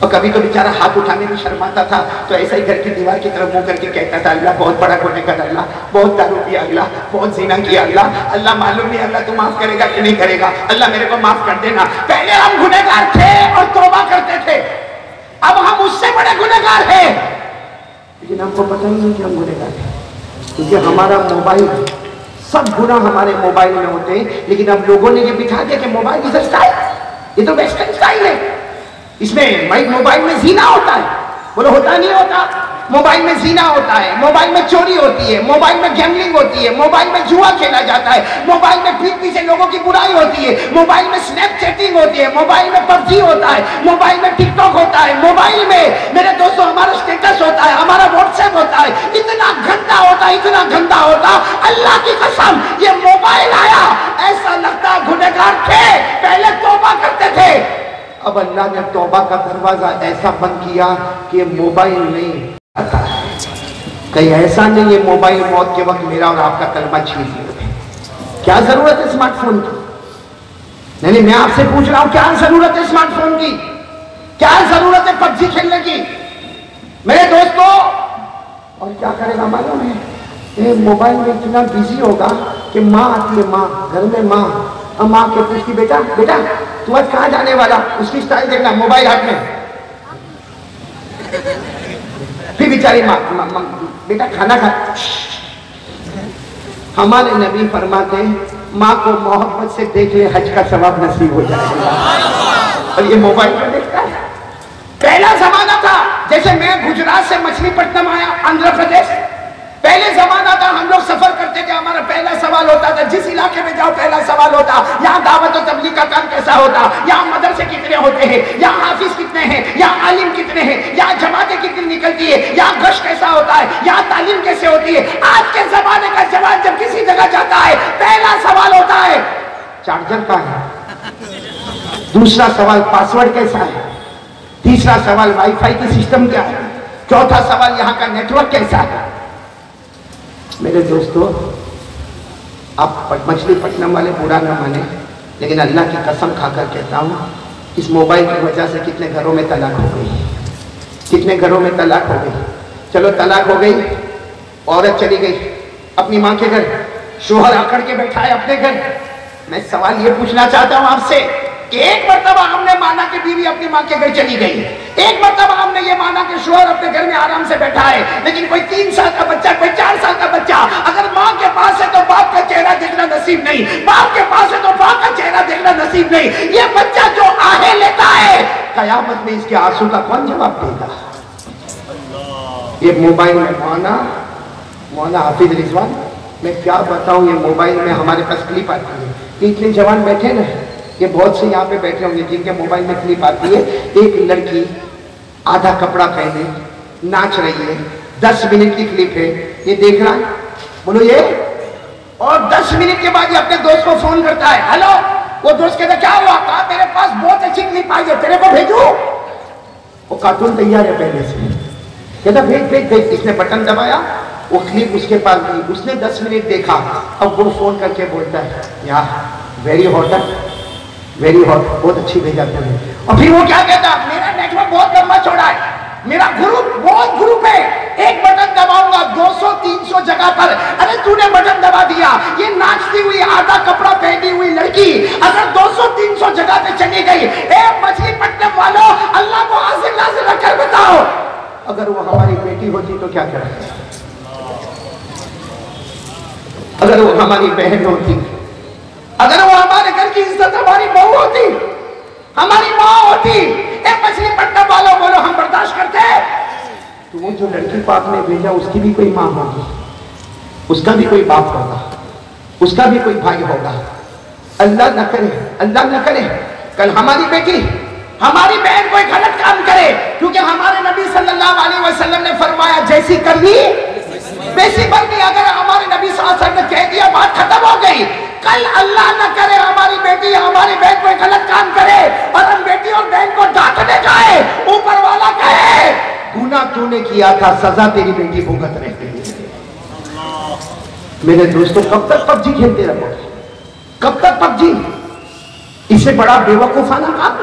اور کبھی تو بیچارہ ہاتھ اٹھانے میں شرماتا تھا تو ایسا ہی گھر کی دیوار کی طرف منہ کر کے کہتا تھا اللہ بہت بڑا گنہگار اللہ، بہت دارو پیا اللہ، بہت زنا کیا اللہ، اللہ معلوم نہیں اللہ تو معاف کرے گا کہ نہیں کرے گا، اللہ میرے کو معاف کر دینا۔ پہلے ہم گنہگار تھے اور توبہ کرتے تھے، اب ہم اس سے بڑے گنہگار ہیں، لیکن ہم کو پتہ ہی نہیں کہ ہم گنہگار ہیں، کیونکہ ہمارا موبائل، سب گناہ ہمارے موبائل میں ہوتے ہیں، لیکن اب لوگوں نے یہ بٹھا دیا کہ موبائل از اے اسٹائل، یہ تو ویسٹرن اسٹائل ہے، اس میں موبائل میں زینا ہوتا ہے، بولو ہوتا نہیں ہوتا؟ موبائل میں زینا ہوتا ہے، موبائل میں چوری ہوتی ہے، موبائل میں گیملنگ ہوتی ہے، موبائل میں جوا کھیلا جاتا ہے، موبائل میں پیٹھ پیچھے لوگوں کی برائی ہوتی ہے، موبائل میں سنیپ چیٹنگ ہوتی ہے، موبائل میں پب جی ہوتا ہے، موبائل میں ٹک ٹاک ہوتا ہے، موبائل میں میرے دوستوں ہمارا اسٹیٹس ہوتا ہے، ہمارا واٹس ایپ ہوتا ہے، اتنا گندا ہوتا ہے، اتنا گندا ہوتا، اللہ کی قسم یہ موبائل آیا ایسا لگتا گنہگار تھے پہلے توبہ کرتے تھے، اب اللہ نے توبہ کا دروازہ ایسا بند کیا کہ موبائل نہیں آتا ہے، کہیں ایسا نہیں یہ موبائل موت کے وقت میرا اور آپ کا کلمہ چھین لے۔ کیا ضرورت ہے اسمارٹ فون کی؟ نہیں میں آپ سے پوچھ رہا ہوں کیا ضرورت ہے اسمارٹ فون کی؟ کیا ضرورت ہے پب جی کھیلنے کی؟ میرے دوستو، اور کیا کرے گا معلوم ہے؟ یہ موبائل میں اتنا بیزی ہوگا کہ ماں آتی ہے، ماں گھر میں ماں، اور ماں کے پوچھتی بیٹا بیٹا تو آج کہاں جانے والا؟ اس کی سٹائل دیکھنا، موبائل ہاتھ میں، پھر بیچاری ماں بیٹا کھانا کھا۔ ہمارے نبی فرماتے ہیں ماں کو محبت سے دیکھ لے حج کا ثواب نصیب ہو جائے گا، اور یہ موبائل میں دیکھتا ہے۔ پہلا زمانہ تھا جیسے میں گجرات سے مچھلی پٹنم آیا آندھرا پردیش، پہلے زمانہ تھا ہم لوگ سفر کرتے تھے، ہمارا پہلا سوال ہوتا تھا جس علاقے میں جاؤ پہلا سوال ہوتا یہاں دعوت و تبلیغ کا کام کیسا ہوتا، یہاں مدرسے کتنے ہوتے ہیں، یہاں حافظ کتنے ہیں، یہاں عالم کتنے ہیں، یہاں جماعتیں کتنی نکلتی ہے، یہاں گشت کیسا ہوتا ہے، یہاں تعلیم کیسے ہوتی ہے۔ آج کے زمانے کا جوان جب کسی جگہ جاتا ہے پہلا سوال ہوتا ہے چارجر کا ہے، دوسرا سوال پاسورڈ کیسا ہے، تیسرا سوال وائی فائی کی سسٹم کیا ہے، چوتھا سوال یہاں کا نیٹ ورک کیسا ہے۔ میرے دوستو، آپ مچھلی پٹنم والے برا نہ مانے، لیکن اللہ کی قسم کھا کر کہتا ہوں اس موبائل کی وجہ سے کتنے گھروں میں طلاق ہو گئی، کتنے گھروں میں طلاق ہو گئی۔ چلو طلاق ہو گئی، عورت چلی گئی اپنی ماں کے گھر، شوہر آکڑ کے بیٹھا ہے اپنے گھر۔ میں سوال یہ پوچھنا چاہتا ہوں آپ سے کہ ایک مرتبہ ہم نے مانا کہ بیوی اپنی ماں کے گھر چلی گئی، ایک مرتبہ ہم نے یہ مانا کہ شوہر اپنے گھر میں آرام سے بیٹھا ہے، لیکن کوئی 3 سال کا بچہ، کوئی 4 سال کا بچہ اگر ماں کے پاس ہے تو باپ کا چہرہ دیکھنا نصیب نہیں، باپ کے پاس ہے تو باپ کا چہرہ دیکھنا نصیب نہیں۔ یہ بچہ جو آہیں لیتا ہے قیامت میں اس کے آنسو کا کون جواب دے گا؟ یہ موبائل میں مولانا حافظ رضوان، میں کیا بتاؤں، یہ موبائل میں ہمارے پاس کلپ آتی ہے، اتنے جوان بیٹھے نا، یہ بہت سے یہاں پہ بیٹھے ہوں گے جن کے موبائل میں کلپ آتی ہے، ایک لڑکی آدھا کپڑا پہنے ناچ رہی ہے، 10 منٹ کی کلپ ہے، یہ دیکھ رہا ہے، بولو یہ، اور 10 منٹ کے بعد یہ اپنے دوست کو فون کرتا ہے، ہلو، وہ دوست کہتا ہے کیا ہوا؟ کہا میرے پاس بہت اچھی کلپ آئی ہے، تیرے کو بھیجوں؟ وہ کارٹون تیار ہے پہلے سے، کہتا بھیج بھیج بھیج، اس نے بٹن دبایا، وہ کلپ اس کے پاس گئی، اس نے 10 منٹ دیکھا، اب وہ فون کر کے بولتا ہے یار ویری ہاٹ ہے، ویری ہاٹ، بہت اچھی بھیجا تم نے۔ اور پھر وہ کیا کہتا میرا نیٹ ورک بہت لمبا چوڑا ہے، میرا گروپ بہت گروپ ہے، ایک بٹن دباؤں گا 200-300 جگہ پر، ارے تو نے بٹن دبا دیا، یہ ناچتی ہوئی آدھا کپڑا پہنی ہوئی لڑکی اگر 200-300 جگہ پہ چلی گئی، اے مچھلی پٹنم والوں اللہ کو حاضر ناظر رکھ کر بتاؤ اگر وہ ہماری بیٹی ہوتی تو کیا کرتے، اگر وہ ہماری بہن ہوتی، اگر وہ ہمارے گھر کی عزت ہماری بہو ہوتی، ہماری ماں ہوتی، اے مچھلی پٹنم والوں بولو ہم برداشت کرتے ہیں؟ تو وہ جو لڑکی پاک نے بھیجا اس کی بھی کوئی ماں ہوگی، اس کا بھی کوئی باپ ہوگا، اس کا بھی کوئی بھائی ہوگا۔ اللہ نہ کرے، اللہ نہ کرے کل ہماری بیٹی، ہماری بہن کوئی غلط کام کرے، کیونکہ ہمارے نبی صلی اللہ علیہ وسلم نے فرمایا جیسی کرنی ویسی بننی۔ اگر ہمارے نبی صلی اللہ علیہ وسلم نے کہہ دیا بات ختم ہو گئی، کل اللہ نہ کرے ہماری بیٹی یا ہماری بہن کوئی غلط کام کرے اور ہم بیٹی اور بہن کو ڈانٹنے جائے، اوپر والا کہے گناہ تو نے کیا تھا، سزا تیری بیٹی بھگت رہے۔ میرے دوستو کب تک پب جی کھیلتے رہو، کب تک پب جی؟ اس سے بڑا بے وقوفانہ کام،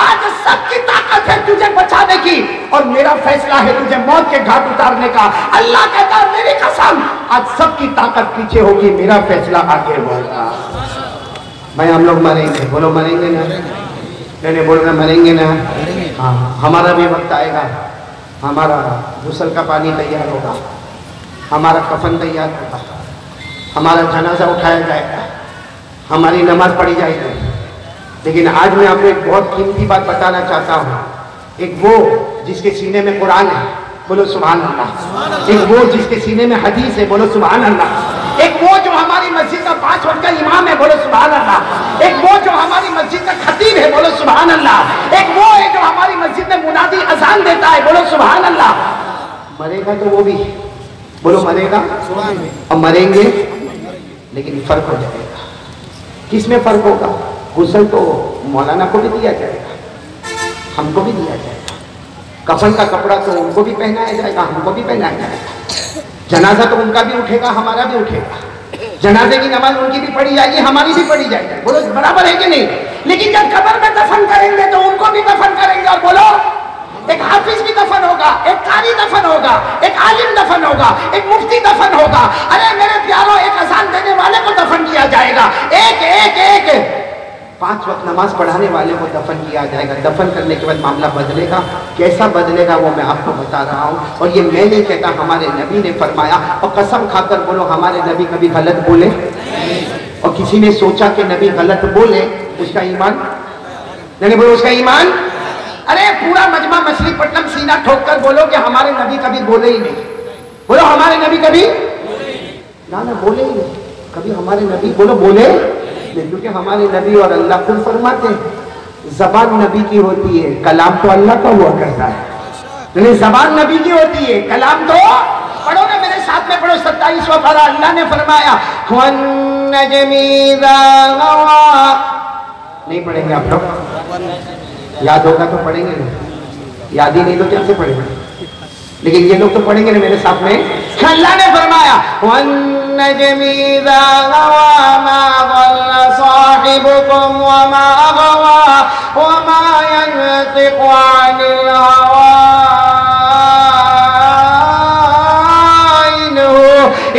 آج سب کی طاقت ہے تجھے بچانے کی اور میرا فیصلہ ہے تجھے موت کے گھاٹ اتارنے کا. اللہ کہتا ہے میری قسم آج سب کی طاقت پیچھے ہوگی, میرا فیصلہ آگے ہوگا. بھائی ہم لوگ مریں گے, بولو مریں گے نا, میں نے بول رہا مریں گے نا. ہاں ہمارا بھی وقت آئے گا, ہمارا غسل کا پانی تیار ہوگا, ہمارا کفن تیار ہوگا, ہمارا جنازہ اٹھایا جائے گا, ہماری نماز پڑھی جائے گی. لیکن آج میں آپ کو ایک بہت قیمتی بات بتانا چاہتا ہوں. ایک وہ جس کے سینے میں قرآن ہے, بولو سبحان اللہ. ایک وہ جس کے سینے میں حدیث ہے, بولو سبحان اللہ. ایک وہ جو ہماری مسجد کا 5 وقت کا امام ہے, بولو سبحان اللہ. ایک وہ جو ہماری مسجد کا خطیب ہے, بولو سبحان اللہ. ایک وہ ہے جو ہماری مسجد میں منادی اذان دیتا ہے, بولو سبحان اللہ. مرے گا تو وہ بھی, بولو مرے گا, اور مریں گے لیکن فرق ہو جائے گا. کس میں فرق ہوگا؟ غسل تو مولانا کو بھی دیا جائے گا, ہم کو بھی دیا جائے گا. کفن کا کپڑا تو ان کو بھی پہنایا جائے گا, ہم کو بھی پہنایا جائے گا. جنازہ تو ان کا بھی اٹھے گا, ہمارا بھی اٹھے گا. جنازے کی نماز ان کی بھی پڑھی جائے گی, ہماری بھی پڑھی جائے گی. بولو برابر ہے کہ نہیں؟ لیکن جب قبر میں دفن کریں گے تو ان کو بھی دفن کریں گے. اور بولو ایک حافظ بھی دفن ہوگا, ایک قاری دفن ہوگا, ایک عالم دفن ہوگا, ایک مفتی دفن ہوگا. ارے میرے پیاروں ایک اذان دینے والے کو دفن کیا جائے گا, ایک 5 وقت نماز پڑھانے والے کو دفن کیا جائے گا. دفن کرنے کے بعد معاملہ بدلے گا. کیسا بدلے گا وہ میں آپ کو بتا رہا ہوں. اور یہ میں نہیں کہتا, ہمارے نبی نے فرمایا. اور قسم کھا کر بولو ہمارے نبی کبھی غلط بولے؟ اور کسی نے سوچا کہ نبی غلط بولے, اس کا ایمان نہیں, بولو اس کا ایمان. ارے پورا مجمع مچھلی پٹنم سینہ ٹھوک کر بولو کہ ہمارے نبی کبھی بولے ہی نہیں. بولو ہمارے نبی کبھی نہ بولے ہی نہیں. کبھی ہمارے نبی بولو بولے نہیں, کیونکہ ہمارے نبی اور اللہ خود فرماتے ہیں زبان نبی کی ہوتی ہے, کلام تو اللہ کا ہوا کرتا ہے. زبان نبی کی ہوتی ہے, کلام تو پڑھو نا میرے ساتھ میں پڑھو 27واں پارہ. اللہ نے فرمایا وَالنَّجْمِ إِذَا هَوَىٰ. نہیں پڑھیں گے آپ لوگ؟ یاد ہوگا تو پڑھیں گے, یاد ہی نہیں تو کیسے پڑھیں گے؟ لیکن یہ لوگ تو پڑھیں گے نا میرے ساتھ میں. اللہ نے فرمایا وَالنَّجْمِ إِذَا هَوَىٰ مَا ضَلَّ صَاحِبُكُمْ وَمَا غَوَىٰ وَمَا يَنطِقُ عَنِ الْهَوَىٰ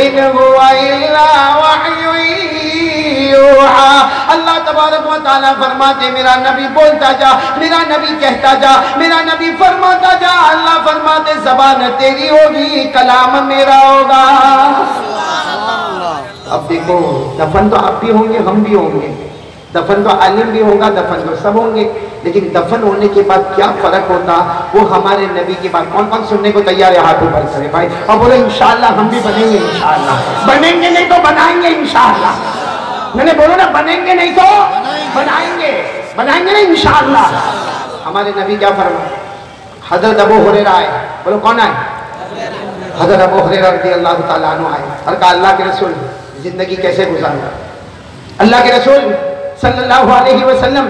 إِنْ هُوَ إِلَّا وَحْيٌ يُوحَىٰ. اللہ تبارک و تعالیٰ فرماتے میرا نبی بولتا جا, میرا نبی کہتا جا, میرا نبی فرماتا جا. اللہ فرماتے زبان تیری ہوگی, کلام میرا ہوگا. اب دیکھو دفن تو آپ بھی ہوں گے, ہم بھی ہوں گے, دفن تو عالم بھی ہوگا, دفن تو سب ہوں گے. لیکن دفن ہونے کے بعد کیا فرق ہوتا وہ ہمارے نبی کی بات. کون کون سننے کو تیار ہے؟ ہاتھ اوپر کرے بھائی اور بولے انشاءاللہ ہم بھی بنیں گے. انشاءاللہ بنیں گے نہیں تو بنائیں گے انشاءاللہ. میں نے بولو نا بنیں گے نہیں تو بنائیں گے, بنائیں گے نا انشاءاللہ. ہمارے نبی کیا فرمایا؟ حضرت ابو ہریرہ آئے, بولو کون آئے؟ حضرت ابو ہریرہ رضی اللہ تعالیٰ عنہ آئے اور کہا اللہ کے رسول زندگی کیسے گزارا؟ اللہ کے رسول صلی اللہ علیہ وسلم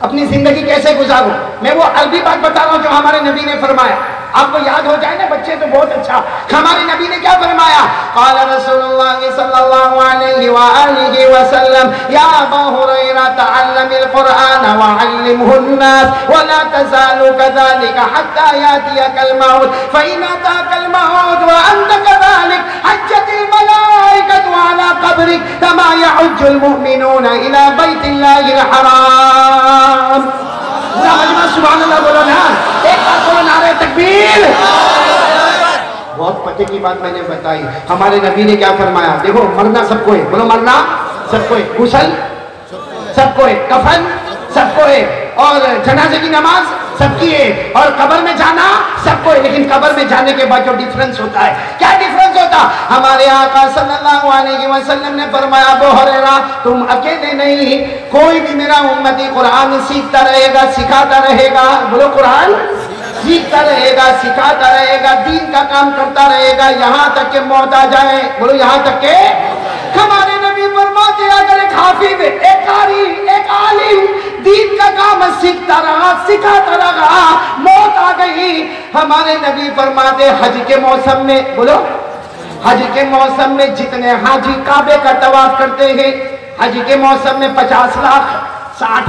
اپنی زندگی کیسے گزاروں؟ میں وہ عربی بات بتا رہا ہوں جو ہمارے نبی نے فرمایا. آپ کو یاد ہو جائے نا بچے تو بہت اچھا. ہمارے نبی نے کیا فرمایا؟ قال رسول اللہ صلی اللہ علیہ وآلہ وسلم یا ابا ہریرہ تعلم القرآن وعلمه الناس ولا تزال كذلك حتى يأتيك الموت فإن أتاك الموت وأنت كذلك حجت الملائكة على قبرك كما يحج المؤمنون إلى بيت الله الحرام. پورا مجمع سبحان اللہ بولو نا, ایک بات بولو نعرہ تکبیر. بہت پتے کی بات میں نے بتائی. ہمارے نبی نے کیا فرمایا؟ دیکھو مرنا سب کو ہے, بولو مرنا سب کو ہے, غسل سب کو ہے, کفن سب کو ہے, اور جنازے کی نماز سب کی ہے, اور قبر میں جانا سب کو ہے. لیکن قبر میں جانے کے بعد جو ڈیفرنس ہوتا ہے, کیا ڈیفرنس ہوتا؟ ہمارے آقا صلی اللہ علیہ وسلم نے فرمایا ابو ہریرہ تم اکیلے نہیں, کوئی بھی میرا امتی قرآن سیکھتا رہے گا, سکھاتا رہے گا. بولو قرآن سیکھتا رہے گا, سکھاتا رہے گا, دین کا کام کرتا رہے گا یہاں تک کہ موت آ جائے. بولو یہاں تک کہ. ہمارے نبی فرماتے اگر ایک حافظ, ایک قاری, ایک عالم دین کا کام سیکھتا رہا, سکھاتا رہا, موت آ گئی. ہمارے نبی فرماتے حج کے موسم میں, بولو حج کے موسم میں جتنے حاجی کعبے کا طواف کرتے ہیں, حج کے موسم میں 50 لاکھ 60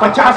50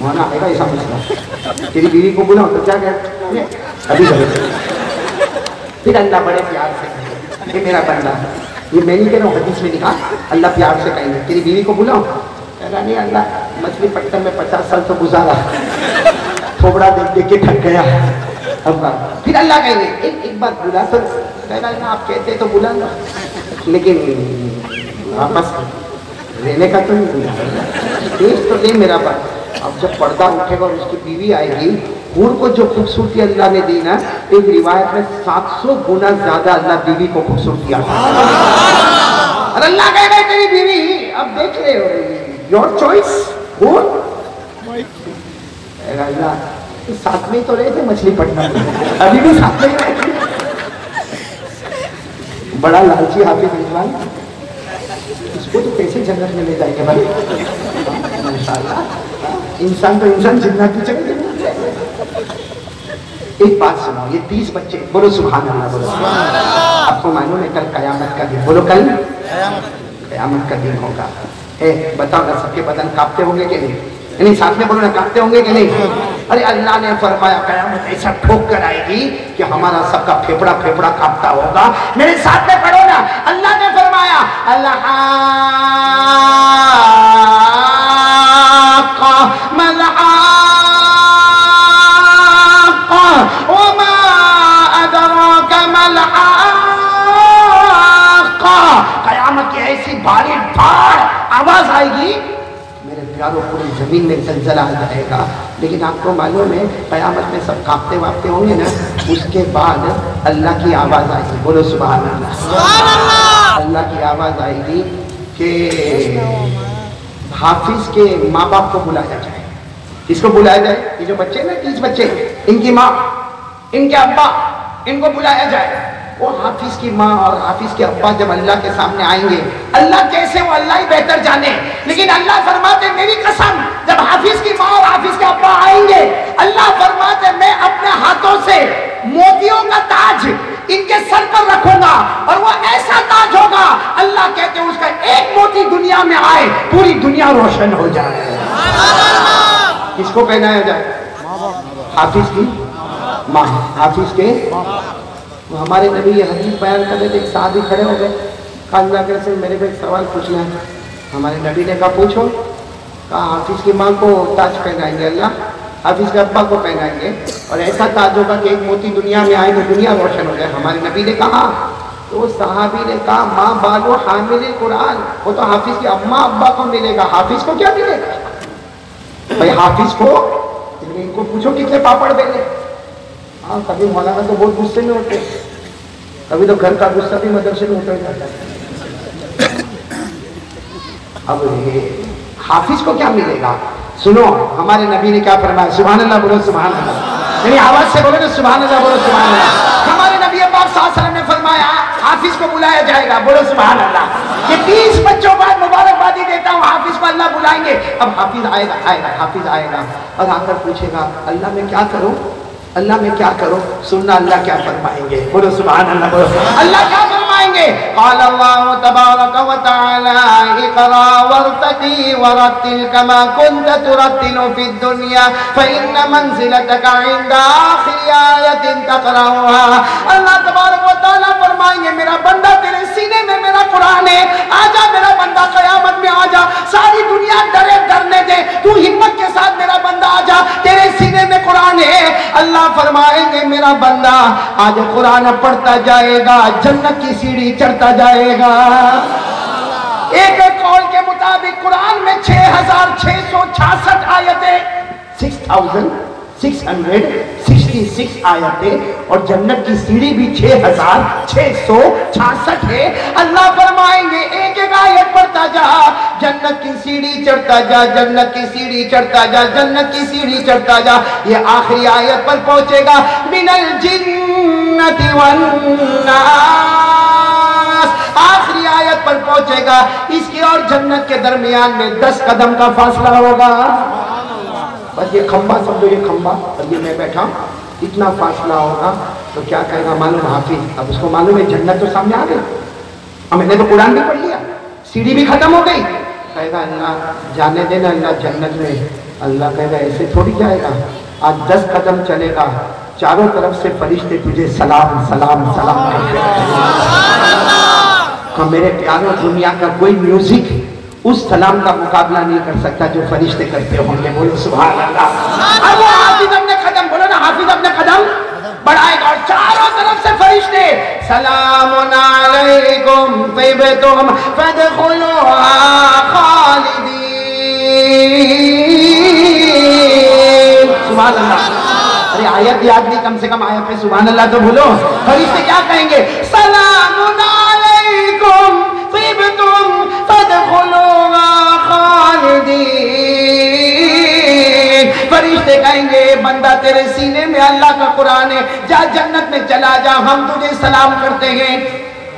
وہاں آئے گا ایسا مسئلہ، تیری بیوی کو بلاؤ تو کیا کہتے ابھی پھر اللہ بڑے پیار سے کہ میرا بندہ، یہ میں نہیں کہہ رہا ہوں، حدیث میں لکھا اللہ پیار سے کہیں گے تیری بیوی کو بلاؤ، کہہ رہا نہیں اللہ مچھلی پٹن میں 50 سال تو گزارا، تھوبڑا دیکھ دیکھ کے تھک گیا، پھر اللہ کہیں گے ایک بات بلا تو، کہہ رہا آپ کہتے تو بلا نا، لیکن واپس رہنے کا تو نہیں بلا، دیکھ تو دے میرا بات۔ اب جب پردہ اٹھے گا اور اس کی بیوی آئے گی، حور کو جو خوبصورتی اللہ نے دی نا، ایک روایت میں 700 گنا زیادہ اللہ بیوی کو خوبصورتی آتا ہے، اور اللہ کہے گا تیری بیوی اب دیکھ لے یور چوائس حور، اللہ ساتھ میں تو رہے تھے مچھلی پٹنا، ابھی بھی ساتھ میں رہے تھے، بڑا لالچی حافظ رضوان، اس کو تو کیسے جنت میں لے جائیں گے بھائی، ماشاءاللہ انسان تو انسان جنت کی چکر میں جائے گا۔ ایک بات سناؤ، یہ 30 بچے، بولو سبحان اللہ، بولو آپ کو معلوم ہے کل قیامت کا دن، بولو کل قیامت کا دن ہوگا، بتاؤ نا سب کے بدن کانپتے ہوں گے کہ نہیں، یعنی ساتھ میں بولو نا کانپتے ہوں گے کہ نہیں؟ ارے اللہ نے فرمایا قیامت ایسا ٹھوک کر آئے گی کہ ہمارا سب کا پھیپڑا پھیپڑا کانپتا ہوگا، میرے ساتھ میں پڑھو نا، اللہ نے فرمایا وما ادراک ما الحاقہ، قیامت کی ایسی بھاری دھاڑ آواز آئے گی میرے پیاروں پوری زمین میں زلزلہ آ جائے گا، لیکن آپ کو معلوم ہے قیامت میں سب کانپتے واپتے ہوں گے نا، اس کے بعد اللہ کی آواز آئے گی، بولو سبحان اللہ، اللہ کی آواز آئے گی کہ حافظ کے ماں باپ کو بلایا جائے، کس کو بلایا جائے؟ یہ جو بچے نا 30 بچے، ان کی ماں ان کے ابا، ان کو بلایا جائے، وہ حافظ کی ماں اور حافظ کے ابا جب اللہ کے سامنے آئیں گے، اللہ کیسے وہ اللہ ہی بہتر جانے، لیکن اللہ فرماتے میری قسم جب حافظ کی ماں اور حافظ کے ابا آئیں گے، اللہ فرماتے میں اپنے ہاتھوں سے موتیوں کا تاج ان کے سر پر رکھوں گا، اور وہ ایسا تاج ہوگا اللہ کہتے ہیں اس کا ایک موتی دنیا میں آئے پوری دنیا روشن ہو جائے۔ کس کو پہنایا جائے؟ حافظ کی ماں، حافظ کے، ہمارے نبی یہ حدیث بیان کر رہے تھے، ایک صحابی کھڑے ہو گئے، کہا اللہ کے رسول میرے کو ایک سوال پوچھنا ہے، ہمارے نبی نے کہا پوچھو، کہا حافظ کی ماں کو تاج پہنائیں گے اللہ، حافظ کے ابا کو پہنائیں گے، اور ایسا تاج ہوگا کہ ایک موتی دنیا میں آئے تو دنیا روشن ہو جائے، ہمارے نبی نے کہا، تو اس صحابی نے کہا ماں بالو حامل قرآن، وہ تو حافظ کے اماں ابا کو ملے گا، حافظ کو کیا ملے گا؟ بھائی حافظ کو ان کو پوچھو کتنے پاپڑ بیلے، ہاں کبھی مولانا تو بہت غصے میں ہوتے، کبھی تو گھر کا غصہ بھی مدرسے میں اتر جاتا ہے، اب یہ حافظ کو کیا ملے گا؟ سنو ہمارے نبی نے کیا فرمایا، سبحان اللہ بولو سبحان اللہ، یعنی آواز سے بولو نا سبحان اللہ بولو سبحان اللہ، ہمارے نبی پاک صلی اللہ علیہ وسلم نے فرمایا حافظ کو بلایا جائے گا، بولو سبحان اللہ، یہ 30 بچوں کا مبارکبادی دیتا ہوں، حافظ کو اللہ بلائیں گے، اب حافظ آئے گا حافظ آئے گا اور آ کر پوچھے گا اللہ میں کیا کروں، اللہ میں کیا کروں، سننا اللہ کیا فرمائیں گے، بولو سبحان اللہ، بولو اللہ کیا فرمائیں گے، قال اللہ تبارک و تعالی اقرا وارتقی ورتل کما كنت ترتل فی الدنیا فإن منزلتک عند آخر آیت تقرأها، اللہ تبارک و تعالی فرمائیں گے میرا بندہ تیرے سینے میں میرا قرآن ہے، آجا میرا بندہ قیامت میں آجا، ساری دنیا ڈرنے دے، تو ہمت کے ساتھ میرا بندہ آجا، تیرے سینے میں قرآن ہے، اللہ فرمائیں گے میرا بندہ آج قرآن پڑھتا جائے گا، جنت کی سیڑھی چڑھتا جائے گا، ایک قول کے مطابق قرآن میں 6666 آیتیں، 6666 آیتیں، اور جنت کی سیڑھی بھی 6666 ہے، اللہ فرمائیں گے ایک ایک آیت پڑھتا جا، جنت کی سیڑھی چڑھتا جا، جنت کی سیڑھی چڑھتا جا، جنت کی سیڑھی چڑھتا جا، یہ آخری آیت پر پہنچے گا من الجنت والناس، آخری آیت پر پہنچے گا، اس کی اور جنت کے درمیان میں 10 قدم کا فاصلہ ہوگا، بس یہ کھمبا سمجھو، یہ کھمبا اور یہ میں بیٹھا، اتنا فاصلہ ہوگا، تو کیا کہے گا معلوم حافظ، اب اس کو معلوم ہے جنت تو سامنے آ گئی، اور میں نے تو قرآن بھی پڑھ لیا، سیڑھی بھی ختم ہو گئی، کہے گا اللہ جانے دینا، اللہ جنت میں اللہ کہے گا ایسے تھوڑی جائے گا، آج 10 قدم چلے گا، چاروں طرف سے فرشتے تجھے سلام سلام سلام کرتے ہیں۔ میرے پیاروں، دنیا کا کوئی میوزک اس سلام کا مقابلہ نہیں کر سکتا جو فرشتے کرتے ہوں گے۔ بولو سبحان اللہ۔ اب وہ حافظ اپنے قدم، بولو نا، حافظ اپنے قدم بڑھائے گا اور چاروں طرف سے فرشتے سلام علیکم طیبتم فادخلوها خالدین۔ سبحان اللہ۔ ارے آیت یاد نہیں، کم سے کم آیت پہ سبحان اللہ تو بولو۔ فرشتے کیا کہیں گے؟ سلام علیکم طیبتم فادخلوها خالدین۔ فرشتے کہیں گے بندہ تیرے سینے میں اللہ کا قرآن ہے، جا جنت میں چلا جا، ہم تجھے سلام کرتے ہیں۔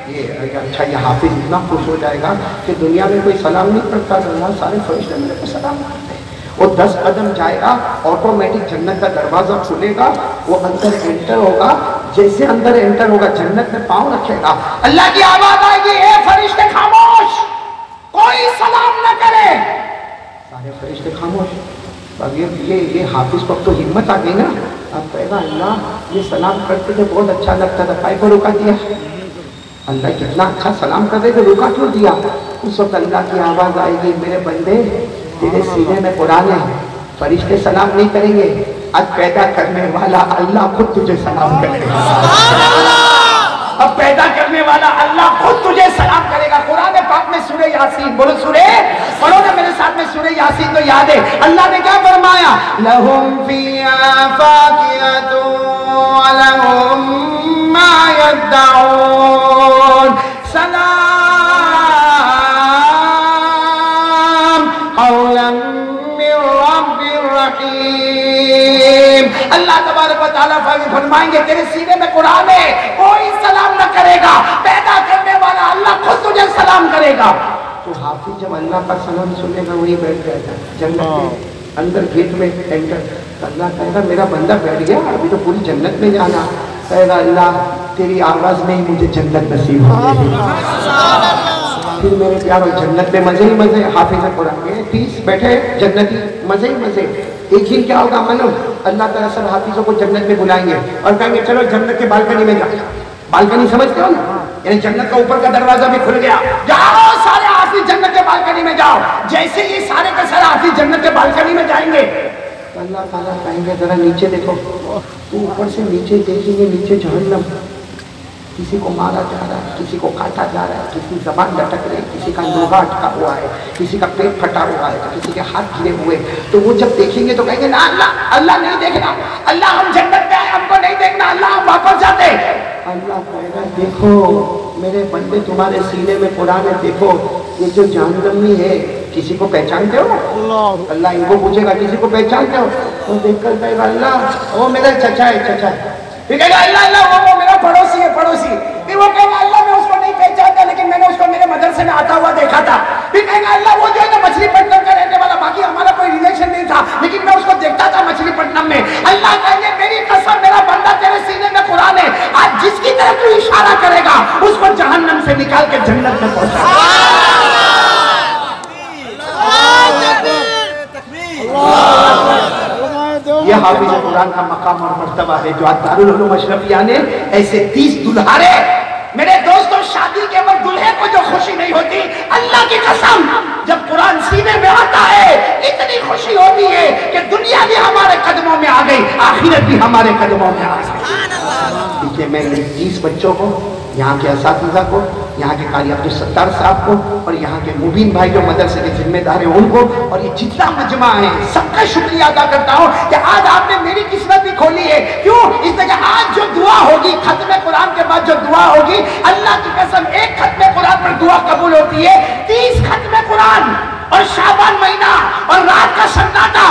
یہ اچھا، یہ حافظ اتنا خوش ہو جائے گا کہ دنیا میں کوئی سلام نہیں کرتا، اللہ سارے فرشتے میرے کو سلام کرتے ہیں۔ وہ 10 قدم جائے گا، آٹومیٹک جنت کا دروازہ کھلے گا، وہ اندر انٹر ہوگا، جیسے اندر انٹر ہوگا جنت میں پاؤں رکھے گا، اللہ کی آواز آئے گی، اے فرشتے خاموش، کوئی سلام نہ کرے۔ سارے فرشتے خاموش۔ اب یہ حافظ کو تو ہمت آ گئی نا، اب کہے گا اللہ یہ سلام کرتے تھے بہت اچھا لگتا تھا، کائے کو روکا دیا؟ اللہ کتنا اچھا سلام کرتے تھے، روکا کیوں دیا؟ اس وقت اللہ کی آواز آئے گی، میرے بندے تیرے سینے میں قرآن ہے، فرشتے سلام نہیں کریں گے، آج پیدا کرنے والا اللہ خود تجھے سلام کرے گا۔ اب پیدا کرنے والا اللہ خود تجھے سلام کرے گا۔ قرآن پاک میں سورہ یاسین، بولو سورہ، پڑھو نا میرے ساتھ میں سورہ یاسین تو یاد ہے، اللہ نے کیا فرمایا؟ لَهُمْ فِيهَا فَاكِهَةٌ وَلَهُمْ مَا يَدَّعُونَ سلام قولا من رب الرحیم۔ اللہ تبارک و تعالیٰ فرمائیں گے تیرے سینے میں قرآن ہے، کوئی سلام نہ کرے گا، پیدا کرنے والا اللہ خود تجھے سلام کرے گا۔ تو حافظ جب اللہ کا سلام سنے گا وہی بیٹھ جائے گا جنت کے اندر، گیٹ میں انٹر، اللہ کہے گا میرا بندہ بیٹھ گیا، ابھی تو پوری جنت میں جانا، کہے گا اللہ تیری آواز میں ہی مجھے جنت نصیب ہو گئی۔ پھر میرے پیاروں جنت میں مزے ہی مزے، حافظ قرآن کے 30 بیٹھے جنتی، مزے ہی مزے۔ ایک دن کیا ہوگا معلوم؟ اللہ تعالیٰ سب حافظوں کو جنت میں بلائیں گے اور کہیں گے چلو جنت کے بالکنی میں جاؤ۔ بالکنی سمجھتے ہو نا، یعنی جنت کا اوپر کا دروازہ بھی کھل گیا، جاؤ سارے حافظ جنت کے بالکنی میں جاؤ۔ جیسے یہ سارے کے سارے حافظ جنت کے بالکنی میں جائیں گے، اللہ تعالیٰ کہیں گے ذرا نیچے دیکھو، تو اوپر سے نیچے دیکھیں گے، نیچے جہنم، کسی کو مارا جا رہا ہے، کسی کو کاٹا جا رہا ہے، کسی کی زبان لٹک رہی ہے، کسی کا لوہا اٹکا ہوا ہے، کسی کا پیٹ پھٹا ہوا ہے، کسی کے ہاتھ گرے ہوئے، تو وہ جب دیکھیں گے تو کہیں گے نا اللہ، اللہ نہیں دیکھنا، اللہ ہم جنت میں آئے، ہم کو نہیں دیکھنا، اللہ ہم واپس جاتے۔ اللہ کہے گا دیکھو میرے بندے تمہارے سینے میں قرآن ہے، دیکھو یہ جو جہنمی ہے کسی کو پہچانتے ہو؟ اللہ ان کو پوچھے گا کسی کو پہچانتے ہو؟ وہ دیکھ کر کہے گا اللہ وہ میرا چچا ہے، چچا ہے۔ پھر کہے گا اللہ اللہ وہ میرا پڑوسی ہے، پڑوسی۔ پھر وہ کہے گا اللہ میں اس کو نہیں پہچانتا لیکن میں نے اس کو میرے مدرسے میں آتا ہوا دیکھا تھا۔ پھر کہے گا اللہ وہ جو ہے نا مچھلی پٹنم کا رہنے والا، باقی ہمارا کوئی ریلیشن نہیں تھا لیکن میں اس کو دیکھتا تھا مچھلی پٹنم میں۔ اللہ کہیں گے میری قسم میرا بندہ تیرے سینے میں قرآن ہے، آج جس کی طرف تو اشارہ کرے گا اس کو جہنم سے نکال کے جنت میں پہنچا۔ یہ حافظ قرآن کا مقام اور مرتبہ ہے جو دارالعلوم اشرفیہ نے ایسے 30 دلہارے۔ میرے دوستوں شادی کے وقت دلہے کو جو خوشی نہیں ہوتی، اللہ کی قسم جب قرآن سینے میں آتا ہے اتنی خوشی ہوتی ہے کہ دنیا بھی ہمارے قدموں میں آ گئی، آخرت بھی ہمارے قدموں میں آ گئی۔ دیکھیے میں 30 بچوں کو، یہاں کے اساتذہ کو، یہاں کے قاری عبدالستار صاحب کو اور یہاں کے مبین بھائی جو مدرسے کے ذمہ دار ہیں ان کو اور یہ جتنا مجمع ہے سب کا شکریہ ادا کرتا ہوں کہ آج آپ نے میری قسمت بھی کھولی ہے۔ کیوں؟ اس لیے کہ آج جو دعا ہوگی ختم قرآن کے بعد جو دعا ہوگی، اللہ کی قسم ایک ختم قرآن پر دعا قبول ہوتی ہے، 30 ختم قرآن اور شعبان مہینہ اور رات کا سناٹا۔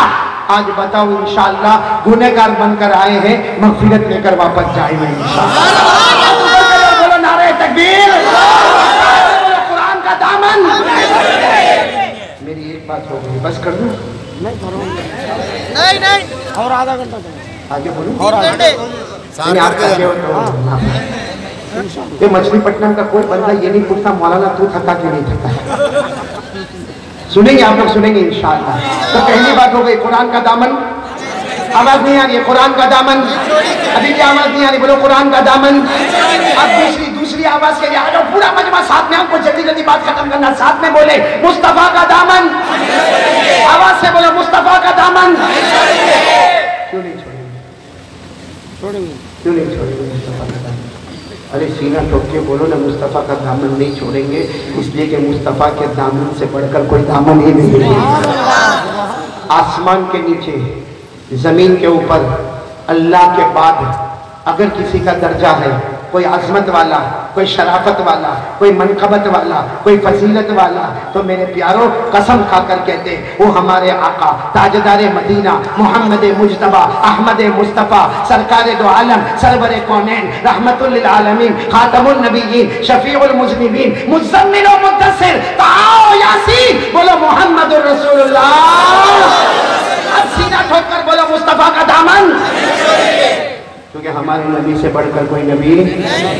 آج بتاؤ انشاءاللہ گنہگار بن کر آئے ہیں، مغفرت لے کر واپس جائیں گے انشاءاللہ۔ بولو نعرہ تکبیر، قرآن کا دامن۔ میری ایک بات ہو گئی، بس کر دوں؟ نہیں اور آدھا گھنٹہ آگے بولوں اور یہ مچھلی پٹنم کا کوئی بندہ یہ نہیں پوچھتا مولانا تو تھکا کیوں نہیں تھکا۔ سنیں گے آپ لوگ سنیں گے انشاءاللہ. تو پہلی بات ہو گئی قرآن کا دامن. آواز نہیں آ رہی ہے؟ قرآن کا دامن. ابھی کیا آواز نہیں آ رہی؟ بولو قرآن کا دامن. اب دوسری آواز کے لیے آ جاؤ پورا مجمع ساتھ میں. ہم کو جلدی جلدی بات ختم کرنا. ساتھ میں بولے مصطفیٰ کا دامن. آواز سے بولو مصطفیٰ کا دامن. کیوں نہیں چھوڑیں گے؟ کیوں نہیں چھوڑیں گے مصطفیٰ کا دامن؟ ارے سینہ ٹھوک کے بولو نا مصطفیٰ کا دامن نہیں چھوڑیں گے، اس لیے کہ مصطفیٰ کے دامن سے بڑھ کر کوئی دامن ہی نہیں ہے. آسمان کے نیچے، زمین کے اوپر، اللہ کے بعد اگر کسی کا درجہ ہے، کوئی عظمت والا، کوئی شرافت والا، کوئی منقبت والا، کوئی فضیلت والا، تو میرے پیاروں قسم کھا کر کہتے وہ ہمارے آقا تاجدار مدینہ محمد مجتبی احمد مصطفیٰ سرکار دو عالم سرور کونین رحمت للعالمین خاتم النبیین شفیع المذنبین مزمل و مدثر تعاو یاسین بولو محمد رسول اللہ. اب سینہ ٹھوک کر بولو مصطفیٰ کا دامن. کیونکہ ہمارے نبی سے بڑھ کر کوئی نبی.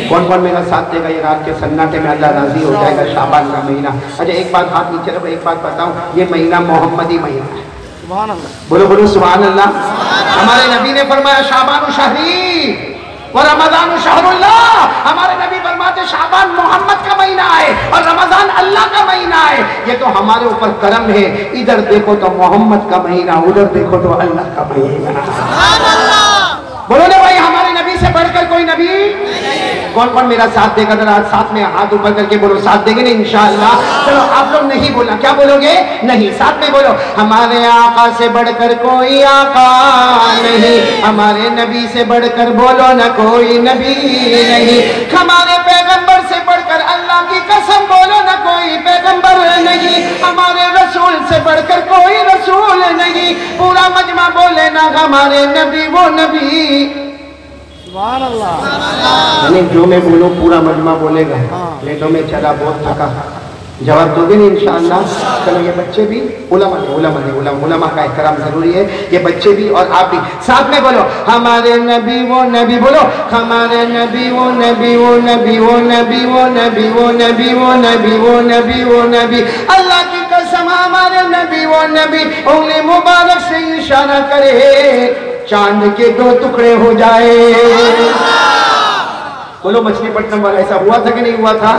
کون کون میرا ساتھ دے گا یہ رات کے سناٹے میں اللہ راضی ہو جائے گا؟ شعبان کا مہینہ. اچھا ایک بات ہاتھ نیچے رکھو، ایک بات بتاؤں، یہ مہینہ محمدی مہینہ ہے. بولو بولو سبحان اللہ. ہمارے نبی نے فرمایا شعبان شہری و رمضان شہر اللہ. ہمارے نبی فرماتے شعبان محمد کا مہینہ ہے اور رمضان اللہ کا مہینہ ہے. یہ تو ہمارے اوپر کرم ہے. ادھر دیکھو تو محمد کا مہینہ، ادھر دیکھو تو اللہ کا مہینہ. بولو نا بھائی ہمارے نبی سے بڑھ کر کوئی نبی. کون کون میرا ساتھ دے گا؟ ذرا ساتھ میں ہاتھ اوپر کر کے بولو ساتھ دیں گے نا انشاءاللہ. چلو آپ لوگ نہیں بولا، کیا بولو گے؟ نہیں. ساتھ میں بولو ہمارے آقا سے بڑھ کر کوئی آقا نہیں، ہمارے نبی سے بڑھ کر بولو نہ کوئی نبی نہیں، ہمارے پیغمبر سے بڑھ کر اللہ کی قسم بولو نہ کوئی پیغمبر نہیں، ہمارے رسول سے بڑھ کر کوئی رسول نہیں. پورا مجمع بولے نا ہمارے نبی وہ نبی. سبحان اللہ. یعنی جو میں بولوں پورا مجمع بولے گا. لیٹوں میں چلا بہت تھکا، جواب دو گے نہیں انشاءاللہ. چلو یہ بچے بھی علماء کا احترام ضروری ہے. یہ بچے بھی اور آپ بھی ساتھ میں بولو ہمارے نبی وہ نبی. بولو ہمارے نبی وہ نبی وہ نبی وہ نبی وہ نبی وہ نبی وہ نبی وہ نبی وہ نبی. اللہ کی قسم ہمارے نبی وہ نبی. انگلی مبارک سے اشارہ کرے چاند کے 2 ٹکڑے ہو جائے. بولو مچھلی پٹنم والا ایسا ہوا تھا کہ نہیں ہوا تھا؟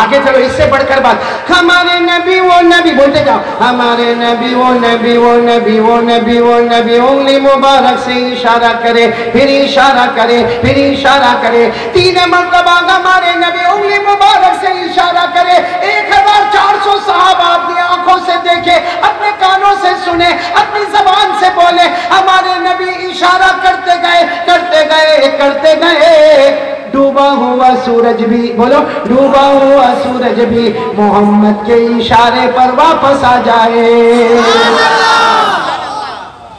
آگے چلو اس سے بڑھ کر بات ہمارے نبی وہ نبی. بولتے جاؤ ہمارے نبی وہ نبی وہ نبی وہ نبی وہ نبی. انگلی مبارک سے اشارہ کرے پھر اشارہ کرے پھر اشارہ کرے. 3 مرتبہ ہمارے نبی انگلی مبارک سے اشارہ کرے. 1400 صحابہ اپنی آنکھوں سے دیکھے، اپنے کانوں سے سنے، اپنی زبان سے بولے. ہمارے نبی اشارہ کرتے گئے کرتے گئے کرتے گئے. ڈوبا ہوا سورج بھی بولو ڈوبا ہوا سورج بھی محمد کے اشارے پر واپس آ جائے.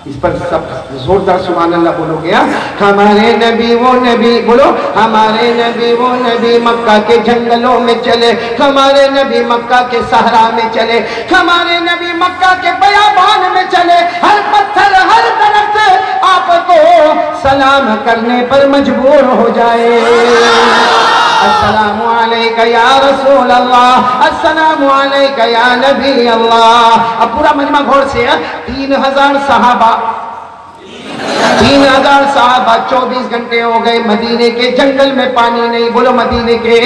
اس پر سب زوردار سبحان اللہ بولو گیا. ہمارے نبی وہ نبی. بولو ہمارے نبی وہ نبی مکہ کے جنگلوں میں چلے، ہمارے نبی مکہ کے صحرا میں چلے، ہمارے نبی مکہ کے بیابان میں چلے. ہر پتھر ہر درخت آپ کو سلام کرنے پر مجبور ہو جائے. السلام علیکہ یا رسول اللہ، السلام علیکہ یا نبی اللہ. اب پورا مجمع غور سے 3000 صحابہ 24 گھنٹے ہو گئے مدینے کے جنگل میں پانی نہیں. بولو مدینے کے.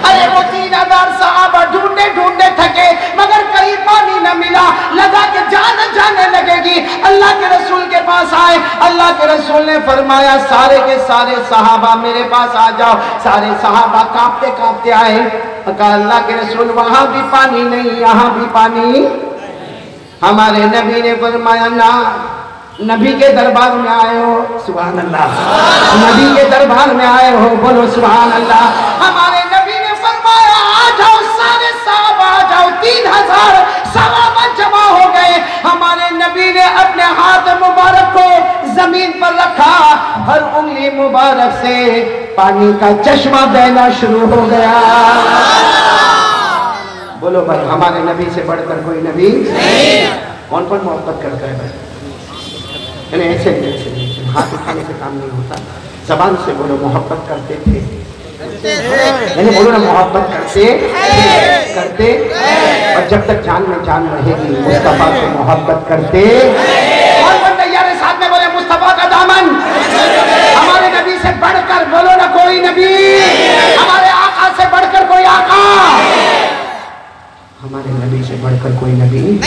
ارے وہ 3000 صحابہ ڈھونڈے تھکے مگر کہیں پانی نہ ملا. لگا کہ جان جانے لگے گی. اللہ کے رسول کے پاس آئے. اللہ کے رسول نے فرمایا سارے کے سارے صحابہ میرے پاس آ جاؤ. سارے صحابہ کانپتے کانپتے آئے. کہا اللہ کے رسول وہاں بھی پانی نہیں یہاں بھی پانی. ہمارے نبی نے فرمایا نہ، نبی کے دربار میں آئے ہو. سبحان اللہ. نبی کے دربار میں آئے ہو. بولو سبحان اللہ. ہمارے نبی نے فرمایا آ جاؤ سارے صحابہ آ جاؤ. 3000 صحابہ جمع ہو گئے. ہمارے نبی نے اپنے ہاتھ مبارک کو زمین پر رکھا. ہر انگلی مبارک سے پانی کا چشمہ بہنا شروع ہو گیا. بولو بھائی ہمارے نبی سے بڑھ کر کوئی نبی نہیں. کون کون محبت کرتا ہے بھائی؟ یعنی ایسے ہاتھ اٹھانے سے کام نہیں ہوتا. زبان سے بولو محبت کرتے تھے یعنی بولو نا محبت کرتے اور جب تک جان میں جان رہے گی مصطفیٰ سے محبت کرتے کون تیار ہے ساتھ میں بولے مصطفیٰ کا دامن ہمارے نبی سے بڑھ کر بولو نا کوئی نبی ہمارے آقا سے بڑھ کر کوئی آقا ہمارے نبی سے بڑھ کر کوئی نبی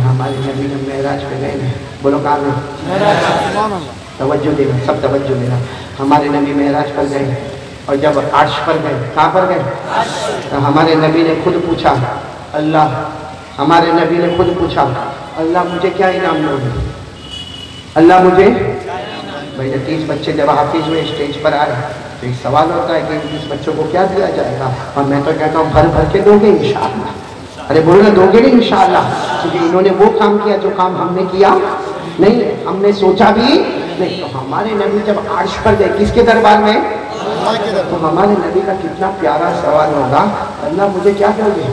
ہمارے نبی نے معراج پہ گئے بولو کہاں گئے توجہ دینا سب توجہ دینا ہمارے نبی معراج پر گئے اور جب عرش پر گئے کہاں پر گئے تو ہمارے نبی نے خود پوچھا اللہ ہمارے نبی نے خود پوچھا اللہ مجھے کیا انعام دو گے اللہ مجھے بھائی 30 بچے جب حافظ ہوئے اسٹیج پر آئے تو ایک سوال ہوتا ہے کہ 30 بچوں کو کیا دیا جائے گا اور میں تو کہتا ہوں بھر بھر کے دو گے انشاءاللہ ارے بولو نا دو گے نہیں انشاءاللہ کیونکہ انہوں نے وہ کام کیا جو کام ہم نے کیا نہیں ہم نے سوچا بھی نہیں تو ہمارے نبی جب عرش پر گئے کس کے دربار میں تو ہمارے نبی کا کتنا پیارا سوال ہوگا اللہ مجھے کیا دو گے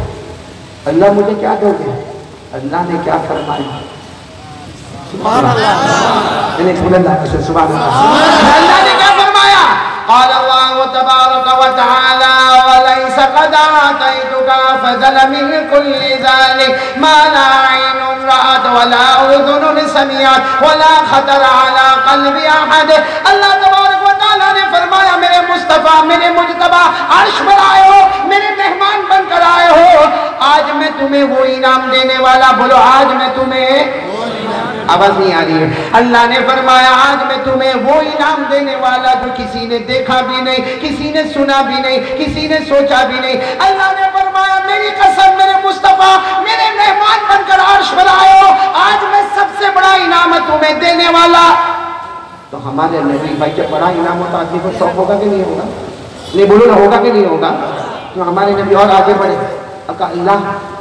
اللہ مجھے کیا دو گے اللہ نے کیا فرمایا سبحان اللہ سبحان اللہ نے کیا فرمایا قال الله تبارك وتعالى وليس قد آتيتك فضلا من كل ذلك ما لا عين رأت ولا أذن سمعت ولا خطر على قلب أحد اللہ تبارک و تعالی نے فرمایا میرے مصطفیٰ میرے مجتبی عرش پر آئے ہو میرے مہمان بن کر آئے ہو آج میں تمہیں وہ انعام دینے والا بولو آج میں تمہیں آواز نہیں آ رہی ہے اللہ نے فرمایا آج میں تمہیں وہ انعام دینے والا جو کسی نے دیکھا بھی نہیں کسی نے سنا بھی نہیں کسی نے سوچا بھی نہیں اللہ نے فرمایا میری قسم میرے مصطفیٰ میرے مہمان بن کر عرش پر آئے ہو آج میں سب سے بڑا انعام تمہیں دینے والا تو ہمارے نبی بھائی جب بڑا انعام ہوتا آدمی کو شوق ہوگا کہ نہیں ہوگا نہیں بولو نا ہوگا کہ نہیں ہوگا تو ہمارے نبی اور آگے بڑھے اللہ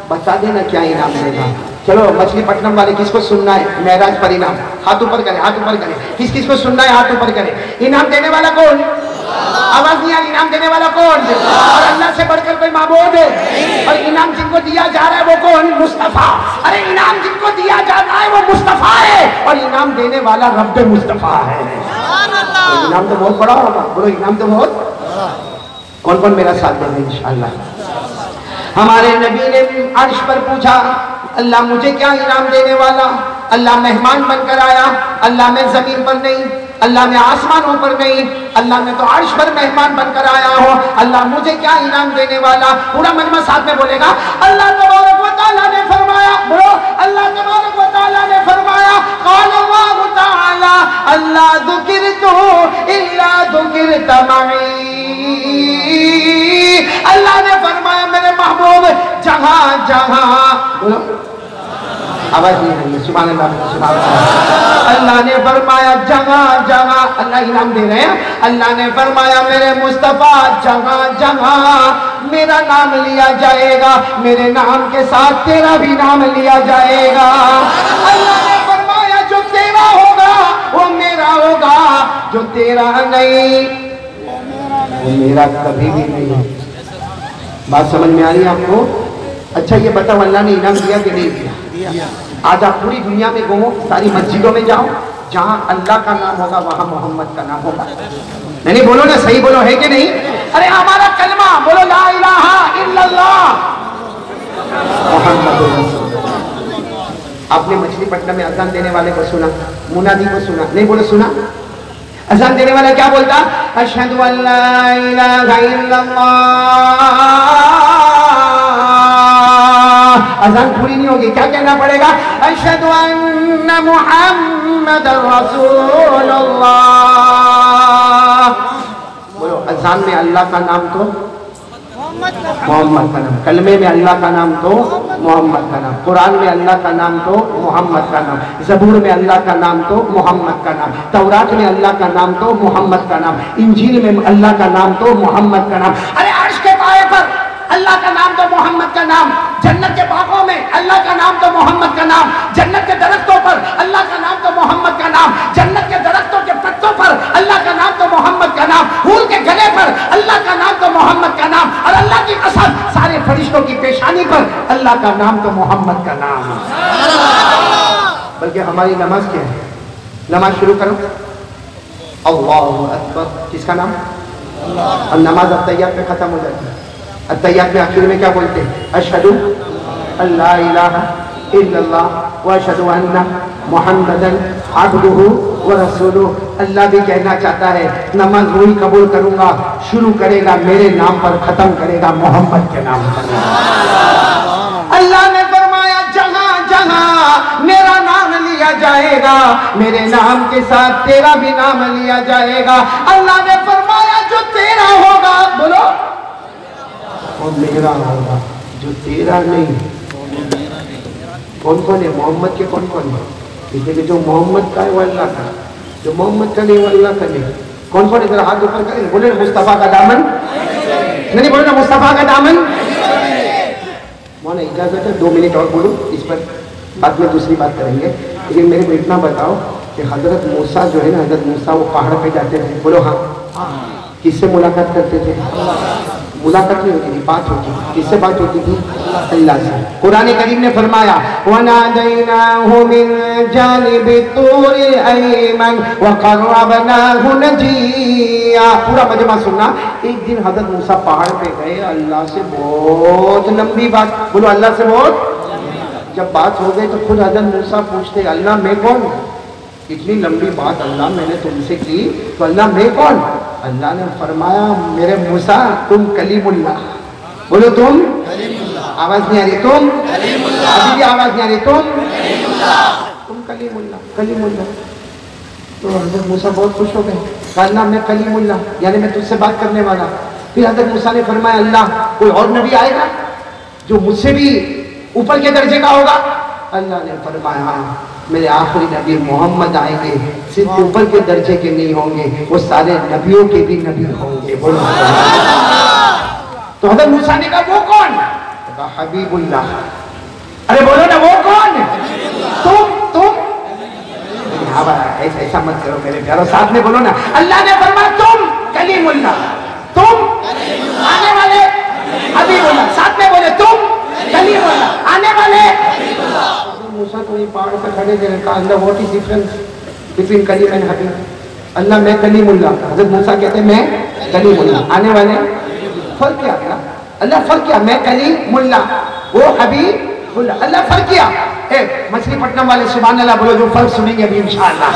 بتا دینا کیا انعام دے گا چلو مچھلی پٹنم والے کس کو سننا ہے معراج پر انعام ہاتھ اوپر کرے ہاتھ اوپر کرے کس کس کو سننا ہے ہاتھ اوپر کرے انعام دینے والا کون آواز نہیں آ رہی انعام دینے والا کون اور اللہ سے بڑھ کر کوئی معبود ہے اور انعام جن کو دیا جا رہا ہے وہ کون مصطفیٰ ارے انعام جن کو دیا جاتا ہے وہ مصطفیٰ ہے اور انعام دینے والا رب مصطفیٰ ہے انعام تو بہت بڑا ہوگا بولو انعام تو بہت کون کون میرا ساتھ دیں گے انشاءاللہ ہمارے نبی نے عرش پر پوچھا اللہ مجھے کیا انعام دینے والا اللہ مہمان بن کر آیا اللہ میں زمین پر نہیں اللہ میں آسمانوں پر نہیں اللہ میں تو عرش پر مہمان بن کر آیا ہوں اللہ مجھے کیا انعام دینے والا پورا مجمع ساتھ میں بولے گا اللہ تبارک و تعالیٰ نے فرمایا بولو اللہ تبارک و تعالیٰ نے فرمایا قال اللہ تعالیٰ اللہ ذکرت الا ذکرت معی اللہ نے فرمایا میرے محبوب جہاں جہاں بولو آواز نہیں رہی ہے سبحان اللہ اللہ نے فرمایا جگہ جگہ اللہ انعام دے رہے ہیں اللہ نے فرمایا میرے مصطفیٰ جگہ جگہ میرا نام لیا جائے گا میرے نام کے ساتھ تیرا بھی نام لیا جائے گا اللہ نے فرمایا جو تیرا ہوگا وہ میرا ہوگا جو تیرا نہیں وہ میرا کبھی بھی نہیں بات سمجھ میں آ رہی ہے آپ کو اچھا یہ بتاؤ اللہ نے انعام دیا کہ نہیں دیا آج آپ پوری دنیا میں گھومو ساری مسجدوں میں جاؤ جہاں اللہ کا نام ہوگا وہاں محمد کا نام ہوگا نہیں بولو نا صحیح بولو ہے کہ نہیں ارے ہمارا کلمہ بولو لا الہ الا اللہ محمد رسول اللہ آپ نے مچھلی پٹنم میں اذان دینے والے کو سنا منادی کو سنا نہیں بولو سنا اذان دینے والا کیا بولتا اشہدو ان لا الہ الا اللہ اذان پوری نہیں ہوگی کیا کہنا پڑے گا اشہد ان محمد رسول اللہ بولو اذان میں اللہ کا نام تو محمد کا نام کلمے میں اللہ کا نام تو محمد کا نام قرآن میں اللہ کا نام تو محمد کا نام زبور میں اللہ کا نام تو محمد کا نام تورات میں اللہ کا نام تو محمد کا نام انجیل میں اللہ کا نام تو محمد کا نام ارے عرش کے پائے پر اللہ کا نام تو محمد کا نام جنت کے باغوں میں اللہ کا نام تو محمد کا نام جنت کے درختوں پر اللہ کا نام تو محمد کا نام جنت کے درختوں کے پتوں پر اللہ کا نام تو محمد کا نام پھول کے گلے پر اللہ کا نام تو محمد کا نام اور اللہ کی قسم سارے فرشتوں کی پیشانی پر اللہ کا نام تو محمد کا نام بلکہ ہماری نماز کیا ہے نماز شروع کرو اللہ اکبر کس کا نام اور نماز التحیات میں ختم ہو جاتی ہے. التحیات میں آخر میں کیا بولتے ہیں؟ اشہدو اللہ الہ الا اللہ و اشہدو ان محمدن عبدہ و رسولہ. اللہ بھی کہنا چاہتا ہے نماز وہی قبول کروں گا، شروع کرے گا میرے نام پر، ختم کرے گا محمد کے نام پر. اللہ نے فرمایا جہاں جہاں میرا نام لیا جائے گا میرے نام کے ساتھ تیرا بھی نام لیا جائے گا. اللہ نے فرمایا جو تیرا ہوگا، بولو، وہ میرا ہوگا، جو تیرا نہیں. کون کون ہے محمد کے؟ کون کون ہے؟ اس لیے جو محمد کا ہے وہ اللہ کا، جو محمد کا نہیں وہ اللہ کا نہیں. کون کون ادھر ہاتھ اوپر کریں، بولے مصطفیٰ کا دامن نہیں، بولے نا مصطفیٰ کا دامن. مولانا اجازت ہے 2 منٹ اور بولو، اس پر بعد میں دوسری بات کریں گے. لیکن میرے کو اتنا بتاؤ کہ حضرت موسیٰ جو ہے نا، حضرت موسیٰ وہ پہاڑ پہ جاتے تھے، بولو ہاں، کس سے ملاقات کرتے تھے؟ ملاقات نہیں ہوتی تھی، بات ہوتی تھی. کس سے بات ہوتی تھی؟ اللہ سے. قرآن کریم نے فرمایا وَنَادَيْنَاهُ مِن جَانِبِ الطُّورِ الْأَيْمَنِ وَقَرَّبْنَاهُ نَجِيًّا. پورا مجمع سننا. ایک دن حضرت موسیٰ پہاڑ پہ گئے، اللہ سے بہت لمبی بات، بولو اللہ سے بہت. جب بات ہو گئی تو خود حضرت موسیٰ پوچھتے اللہ میں کون؟ اتنی لمبی بات اللہ میں نے تم سے کی تو اللہ میں کون؟ اللہ نے فرمایا میرے موسیٰ تم کلیم اللہ. بولو تم کلیم اللہ. آواز نہیں آ رہی؟ تم کلیم اللہ. ابھی بھی آواز نہیں آ رہی؟ تم کلیم اللہ. تم کلیم اللہ، کلیم اللہ. تو حضرت موسیٰ بہت خوش ہو گئے، کہا اللہ میں کلیم اللہ، یعنی میں تجھ سے بات کرنے والا. پھر حضرت موسیٰ نے فرمایا اللہ کوئی اور نبی آئے گا جو مجھ سے بھی اوپر کے درجے کا ہوگا؟ اللہ نے فرمایا میرے آخری نبی محمد آئیں گے، صرف اوپر کے درجے کے نہیں ہوں گے، وہ سارے نبیوں کے بھی نبی ہوں گے. بولو تو حضرت موسیٰ نے کہا وہ کون؟ کہا حبیب اللہ. ارے بولو نا وہ کون؟ تم ایسا مت کرو میرے پیارو، ساتھ میں بولو نا. اللہ نے فرمایا تم کلیم اللہ، تم آنے والے حبیب اللہ. ساتھ میں بولے تم کلیم اللہ، آنے والے. موسیٰ تو یہ پہاڑ پہ کھڑے تھے، کہا Allah what is difference between Kaleem and Habib? Allah میں کلیم اللہ. حضرت موسیٰ کہتے ہیں میں کلیم اللہ، آنے والے. فرق کیا کیا؟ اللہ فرق کیا؟ میں کلیم اللہ، وہ حبیب اللہ. اللہ فرق کیا؟ مچھلی پٹنم والے سبحان اللہ بولو، جو فرق سنیں گے ابھی انشاءاللہ.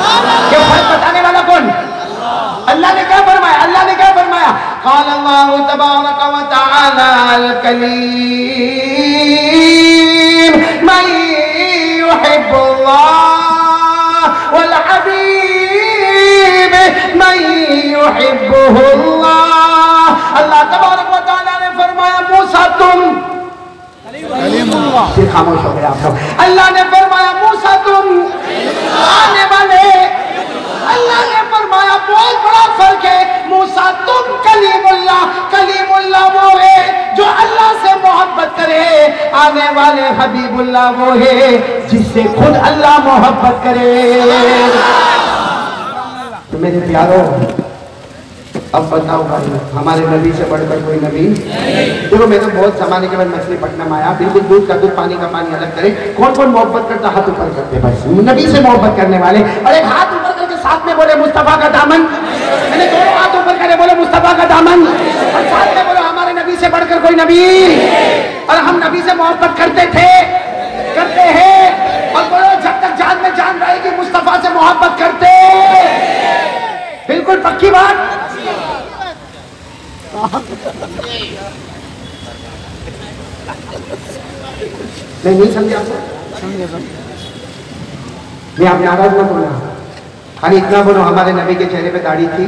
کہ فرق بتانے والا کون؟ اللہ نے کیا فرمایا؟ اللہ نے کیا فرمایا؟ قال اللہ تبارک و تعالی الکلیم من يحب الله والحبيب من يحبه الله. اللہ تبارک و تعالی نے فرمایا موسیٰ تم کلیم اللہ. پھر خاموش ہو گئے آپ لوگ. اللہ نے فرمایا موسیٰ تم آنے والے. اللہ نے فرمایا بہت بڑا فرق ہے. موسیٰ تم کلیم اللہ. کلیم اللہ وہ ہے جو اللہ سے محبت کرے، آنے والے حبیب اللہ وہ ہے جس سے خود اللہ محبت کرے. تو میرے پیارو اب بتاؤ بھائی ہمارے نبی سے بڑھ کر کوئی نبی؟ دیکھو میں تو بہت زمانے کے بعد مچھلی پٹنم آیا، بالکل دودھ کا دودھ پانی کا پانی الگ کرے. کون کون محبت کرتا؟ ہاتھ اوپر کرتے بھائی نبی سے محبت کرنے والے. اور ایک ہاتھ اوپر کر کے ساتھ میں بولے مصطفیٰ کا دامن. میں نے دونوں ہاتھ اوپر کرے بولے مصطفیٰ کا دامن. اور ساتھ میں بولو ہمارے نبی سے بڑھ کر کوئی نبی. اور ہم نبی سے محبت کرتے تھے، کرتے ہیں. اور بولو جب تک جان میں جان رہے گی مصطفیٰ سے محبت کرتے. بالکل پکی بات. میں نہیں سمجھا میں آپ ناراض نہ بولنا، خالی اتنا بولو ہمارے نبی کے چہرے پہ داڑھی تھی.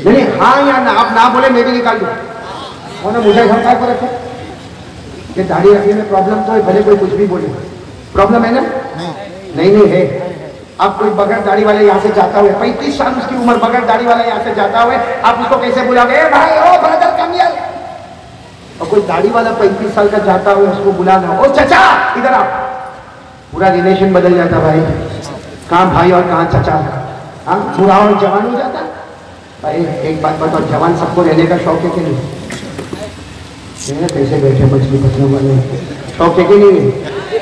نہیں ہاں یا نہ، آپ نہ بولے میں بھی نکال دوں. انہوں نے مجھے گھر کو رکھا کہ داڑھی رکھنے میں پرابلم تو ہے، بھلے کوئی کچھ بھی بولے. پرابلم ہے نا؟ نہیں ہے. آپ کوئی بغیر داڑھی والے یہاں سے جاتا ہوئے 35 سال اس کی عمر، بغیر داڑھی والا یہاں سے جاتا ہوئے آپ اس کو کیسے بلا گے بھائی او برادر کم یار؟ اور کوئی داڑھی والا 35 سال کا جاتا ہوئے اس کو بلانا او چچا ادھر آ، پورا ریلیشن بدل جاتا بھائی. کہاں بھائی اور کہاں چچا. ہاں بوڑھا اور جوان ہو جاتا. بھائی ایک بات بتاؤ، جوان سب کو رہنے کا شوق ہے کہ نہیں؟ کیسے بیٹھے مچھلی پٹنم والے، شوق ہے کہ نہیں؟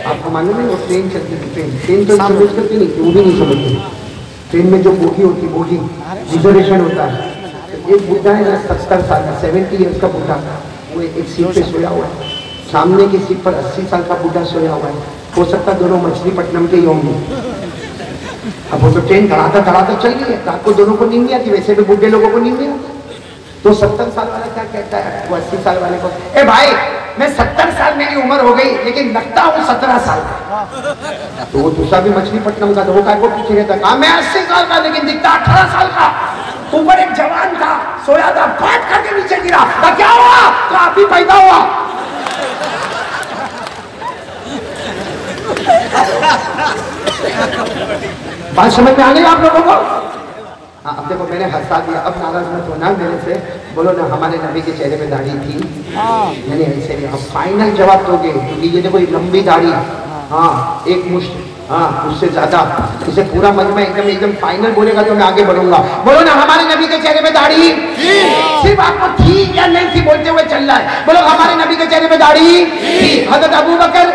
آپ کو معلوم ہے وہ ٹرین چلتی تھی، ٹرین تو سمجھ کرتی نہیں، وہ بھی نہیں سمجھتے. ٹرین میں جو بوگی ہوتی، بوگی ریزرویشن ہوتا ہے، ایک بڈھا ہے نا 70 سال کا 70 ایئرس کا بڈھا، وہ ایک سیٹ پہ سویا ہوا ہے، سامنے کی سیٹ پر 80 سال کا بڈھا سویا ہوا ہے، ہو سکتا دونوں مچھلی پٹنم کے ہی ہوں گے۔ اب وہ تو ٹرین دھڑاتا چل رہی ہے، رات کو دونوں کو نیند نہیں آتی، ویسے بھی بڈھے لوگوں کو نیند نہیں آتی، تو 70 سال والا کیا کہتا ہے وہ 80 سال والے کو، اے بھائی میں 70 سال میری عمر ہو گئی لیکن لگتا ہوں 17 سال کا۔ تو وہ دوسرا بھی مچھلی پٹنم کا دھوکہ کو پیچھے رہتا، کہا میں 80 سال کا لیکن دکھتا 18 سال کا۔ اوپر ایک جوان تھا سویا تھا، پھٹ کر کے نیچے گرا، کہا کیا ہوا؟ کہا آپ ہی پیدا ہوا۔ بات سمجھ میں آ گئی آپ لوگوں کو؟ اب دیکھو میں نے ہنسا دیا، اب ناراض مت ہونا میرے سے، بولو نا ہمارے نبی کے چہرے پہ داڑھی تھی؟ یعنی ایسے نہیں، اب فائنل جواب دو گے کیونکہ یہ دیکھو یہ لمبی داڑھی، ہاں ایک مشت، ہاں اس سے زیادہ، اسے پورا مجمع ایک دم فائنل بولے گا تو میں آگے بڑھوں گا۔ بولو نا ہمارے نبی کے چہرے پہ داڑھی صرف آپ کو تھی یا نہیں تھی بولتے ہوئے چل رہا ہے، بولو ہمارے نبی کے چہرے پہ داڑھی تھی۔ حضرت ابو بکر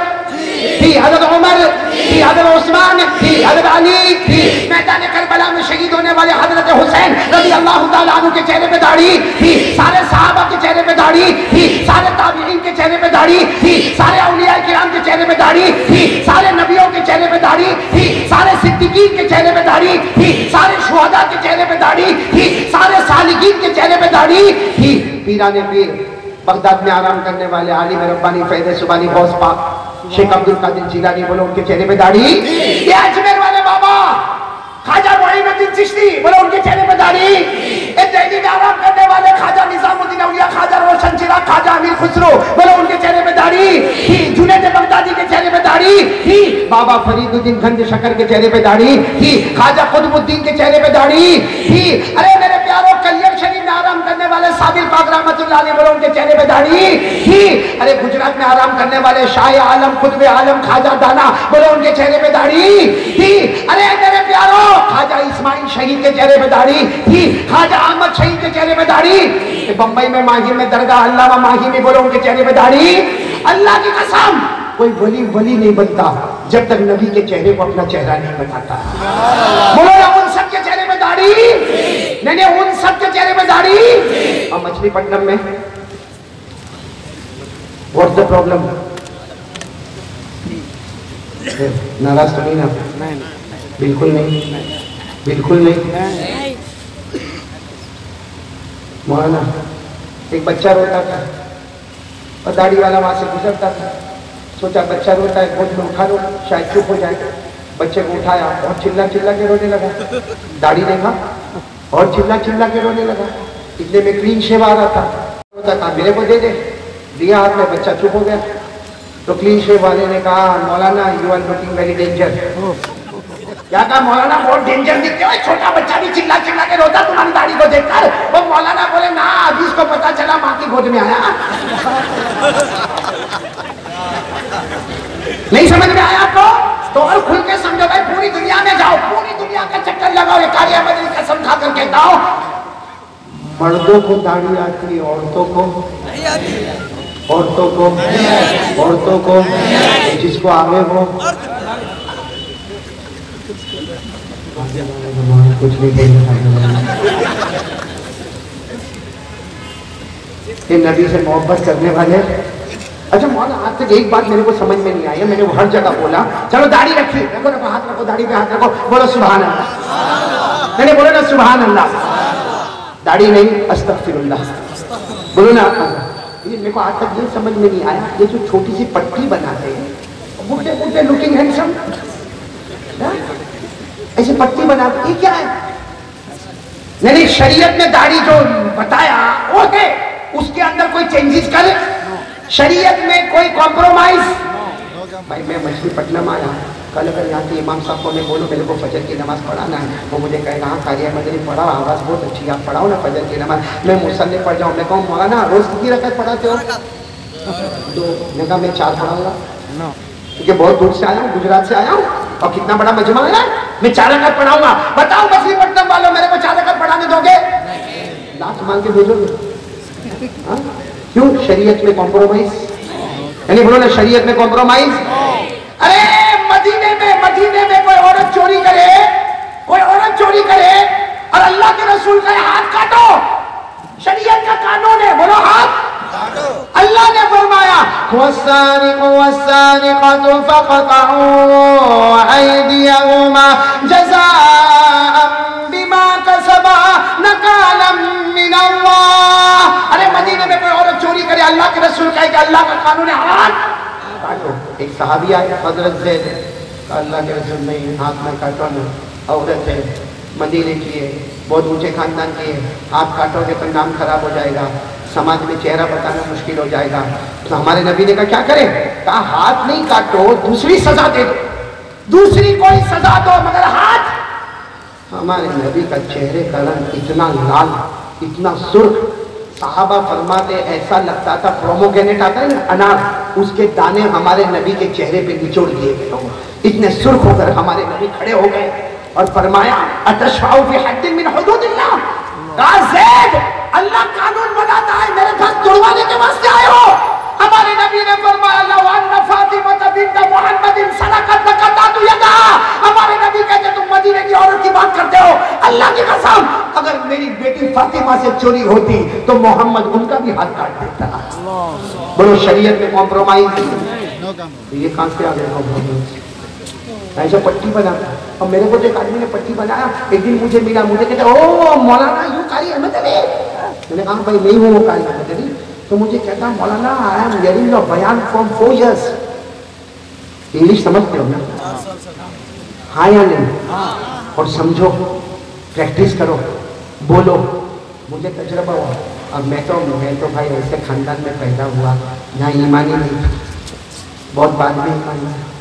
تھی، حضرت عمر تھی، حضرت عثمان تھی، حضرت علی تھی، میدان کربلا میں شہید ہونے والے حضرت حسین رضی اللہ تعالیٰ عنہ کے چہرے پہ داڑھی تھی، سارے صحابہ کے چہرے پہ داڑھی تھی، سارے تابعین کے چہرے پہ داڑھی تھی، سارے اولیاء کرام کے چہرے پہ داڑھی تھی، سارے نبیوں کے چہرے پہ داڑھی تھی، سارے صدیقین کے چہرے پہ داڑھی تھی، سارے شہداء کے چہرے پہ داڑھی تھی، سارے صالحین کے چہرے پہ داڑھی تھی۔ پیران پیر بغداد میں آرام کرنے والے عالم ربانی فیض سبحانی غوث پاک شیخ عبد القادر جیلانی، بولو ان کے چہرے پہ داڑھی۔ یہ اجمیر والے بابا خواجہ معین الدین چشتی، بولو ان کے چہرے پہ داڑھی۔ یہ دہلی میں آرام کرنے والے خواجہ نظام الدین اولیاء، خواجہ روشن چراغ، خواجہ امیر خسرو، بولو ان کے چہرے پہ داڑھی تھی۔ جنید بغدادی کے چہرے پہ داڑھی تھی، بابا فرید الدین گنج شکر کے چہرے پہ داڑھی تھی، خواجہ قطب الدین کے چہرے پہ داڑھی تھی۔ ارے میرے پیاروں کلیئر شریف میں آرام کرنے والے صابر پاک رحمت اللہ علیہ، بولو ان کے چہرے پہ داڑھی تھی۔ ارے گجرات میں آرام کرنے والے شاہ عالم قطب عالم خواجہ دانا، بولو ان کے چہرے پہ داڑھی تھی۔ ارے میرے پیاروں خواجہ اسماعیل شہید کے چہرے پہ داڑھی تھی، خواجہ احمد شہید کے چہرے پہ داڑھی، بمبئی میں ماہی میں درگاہ علامہ ماہی میں، بولو ان کے چہرے پہ داڑھی۔ اللہ کی قسم کوئی ولی نہیں بنتا جب تک نبی کے چہرے کو اپنا چہرہ نہیں بتاتا۔ بولو نا ان سب کے چہرے پہ داڑھی، نہیں ان سب کے چہرے پہ داڑھی۔ اور مچھلی پٹنم میں what's the problem؟ ناراض تو نہیں نا؟ بالکل نہیں، بالکل نہیں۔ مولانا ایک بچہ روتا تھا اور داڑھی والا وہاں سے گزرتا تھا، سوچا بچہ روتا ہے گود میں اٹھا لو شاید چپ ہو جائے، بچے کو اٹھایا اور چلا کے رونے لگا، داڑھی دیکھا اور چلا کے رونے لگا، اتنے میں کلین شیو آ رہا تھا، روتا تھا میرے کو دے دے، دیا ہاتھ میں، بچہ چپ ہو گیا۔ تو کلین شیو والے نے کہا مولانا you are looking very danger. کیا کہا؟ مولانا بہت ڈینجر دکھتے ہو، چھوٹا بچہ بھی چلا کے روتا تمہاری داڑھی کو دیکھ کر۔ وہ مولانا بولے نا ابھی اس کو پتا چلا ماں کی گود میں آیا۔ نہیں سمجھ میں آیا آپ کو؟ تو اور کھل کے سمجھو بھائی، پوری دنیا میں جاؤ، پوری دنیا کا چکر لگاؤ، یہ کاریہ بدری قسم کھا کر کہتا ہوں مردوں کو داڑھی آتی ہے، عورتوں کو جس کو آگے ہو کچھ نہیں کہنا۔ یہ نبی سے محبت کرنے والے۔ اچھا مولانا آج تک ایک بات میرے کو سمجھ میں نہیں آئی، میں نے وہ ہر جگہ بولا چلو داڑھی رکھی، رکھو ہاتھ رکھو، داڑھی پہ ہاتھ رکھو، بولو سبحان اللہ، میں نے بولو نا سبحان اللہ، داڑھی نہیں استغفر اللہ، بولو نا۔ میرے کو آج تک یہ سمجھ میں نہیں آیا یہ جو چھوٹی سی پٹی بناتے ہیں، بڈھے لوکنگ ہینڈسم، ایسے پٹی بناتے یہ کیا ہے؟ نہیں شریعت نے داڑھی جو بتایا وہ ہے، اس کے اندر کوئی چینجز کرے؟ شریعت میں کوئی کمپرومائز؟ بھائی میں مچھلی پٹنم آیا، کل اگر یہاں کے امام صاحب کو میں بولوں میرے کو فجر کی نماز پڑھانا ہے، وہ مجھے کہے گا ہاں قاریہ مدنی پڑھا، آواز بہت اچھی ہے، آپ پڑھاؤ نا فجر کی نماز، میں مصلی پڑھ جاؤں، میں کہوں مولانا روز کتنی رکعت پڑھاتے ہو؟ دو۔ میں کہا میں 4 پڑھاؤں گا کیونکہ بہت دور سے آیا ہوں، گجرات سے آیا ہوں اور کتنا بڑا مجمع ہے، میں 4 رکعت پڑھاؤں گا۔ بتاؤ مچھلی پٹنم والوں میرے کو 4 رکعت پڑھانے دو گے؟ لات مانگ کے بھیجو گے؟ کیوں؟ شریعت میں کمپرومائز، یعنی بولو نا شریعت میں کمپرومائز۔ ارے مدینے میں کوئی عورت چوری کرے اور اللہ کے رسول کا ہاتھ کاٹو والسارق والسارقة فاقطعوا أيديهما جزاء بما كسبا نكالا من اللہ. ارے مدینے میں کوئی عورت چوری کرے، اللہ کے رسول کہے کہ اللہ کا قانون ہے ہاتھ کاٹو. ایک صحابی آئے حضرت زید، اللہ کے رسول نہیں ہاتھ میں کاٹو نا، عورت ہے مدینے کی ہے، بہت اونچے خاندان کی ہے، ہاتھ کاٹو گے تو نام خراب ہو جائے گا، سماج میں چہرہ بتانا مشکل ہو جائے گا. تو ہمارے نبی نے کہا کیا کریں؟ کہا ہاتھ نہیں کاٹو، دوسری سزا دے دو، دوسری کوئی سزا دو مگر ہاتھ. ہمارے نبی کا چہرے کا رنگ اتنا لال، اتنا سرخ، صحابہ فرماتے ایسا لگتا تھا پروموگینٹ آتا ہے نا انار، اس کے دانے ہمارے نبی کے چہرے پہ نچوڑ دیے گئے. اتنے سرخ ہو کر ہمارے نبی کھڑے ہو گئے اور فرمایا اتشفعوا فی حد من حدود اللہ. کہا زید اللہ قانون بناتا ہے، میرے گھر توڑوانے کے واسطے آئے ہو؟ ہمارے نبی نے فرمایا لو ان فاطمہ بنت محمد سرقت لقطعت یدها. ہمارے نبی کہتے تم مدینے کی عورت کی بات کرتے ہو، اللہ کی قسم اگر میری بیٹی فاطمہ سے چوری ہوتی تو محمد ان کا بھی ہاتھ کاٹ دیتا. بولو شریعت میں کمپرومائز. یہ کہاں سے آ گیا؟ ایسے پٹی بنا. اور میرے کو ایک آدمی نے پٹی بنایا، ایک دن مجھے ملا، مجھے کہتے او مولانا یوں قاری احمد علی. میں نے کہا بھائی نہیں ہوں وہ قاری احمد علی. تو مجھے کہتا مولانا آئی ایم ہیئرنگ یور بیان فرام 4 years. انگلش سمجھتے ہو نا؟ ہاں یا نہیں؟ اور سمجھو، پریکٹس کرو، بولو. مجھے تجربہ ہوا. اب میں تو بھائی ایسے خاندان میں پیدا ہوا جہاں ایمانی نہیں تھا، بہت بعد میں ایمانی تھا،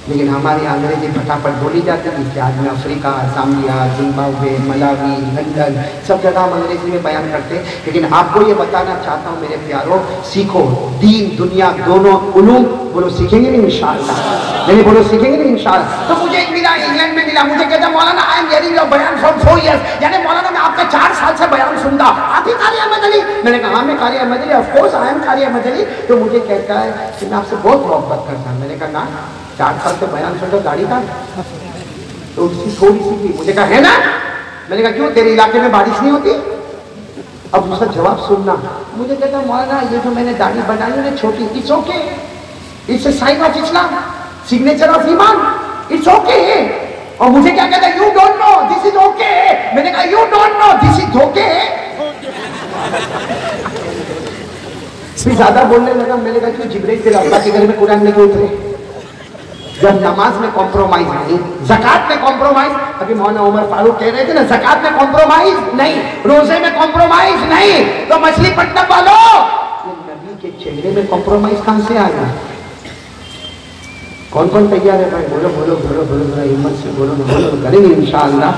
لیکن ہماری انگریزی پھٹاپٹ بولی جاتی تھی کہ آج میں افریقہ، زامبیا، زمبابوے، ملاوی، لندن سب جگہ ہم انگریزی میں بیان کرتے. لیکن آپ کو یہ بتانا چاہتا ہوں میرے پیاروں، سیکھو دین دنیا دونوں علوم. بولو سیکھیں گے نہیں انشاءاللہ؟ نہیں بولو سیکھیں گے نہیں انشاءاللہ؟ تو مجھے ایک ملا انگلینڈ میں ملا، مجھے کہتا مولانا آئی ایم ہیئرنگ یور بیان فرام 4 years. یعنی مولانا میں آپ کا 4 سال سے بیان سنتا، آپ ہی قاری احمد علی؟ میں نے کہا ہاں میں قاری احمد علی، آف کورس آئی ایم قاری احمد علی. تو مجھے کہتا ہے کہ میں آپ سے بہت محبت کرتا ہوں. میں نے کہا نا 4 سال سے بیان سن رہا داڑھی کا. تو اس کی تھوڑی سی تھی. مجھے کہا ہے نا؟ میں نے کہا کیوں تیرے علاقے میں بارش نہیں ہوتی؟ اب اس کا جواب سننا. مجھے کہتا مولانا یہ جو میں نے داڑھی بنائی ہے نا چھوٹی، it's okay, it's a sign of Islam, signature of ایمان، اٹس اوکے. اور مجھے کیا کہتا you don't know this is okay. میں نے کہا you don't know this is okay. پھر زیادہ بولنے لگا. میں نے کہا کیوں جبریل پھر اللہ کے گھر میں قرآن نہیں اترے؟ جب نماز میں کمپرومائز نہیں، زکات میں کمپرومائز. ابھی مولانا عمر فاروق کہہ رہے تھے نا زکات میں کمپرومائز نہیں، روزے میں کمپرومائز نہیں. تو مچھلی پٹنا والو نبی کے چہرے میں کمپرومائز کہاں سے آیا؟ کون کون تیار ہے بھائی؟ بولو بولو بولو بولو ذرا ہمت سے بولو، بولو کریں گے انشاءاللہ.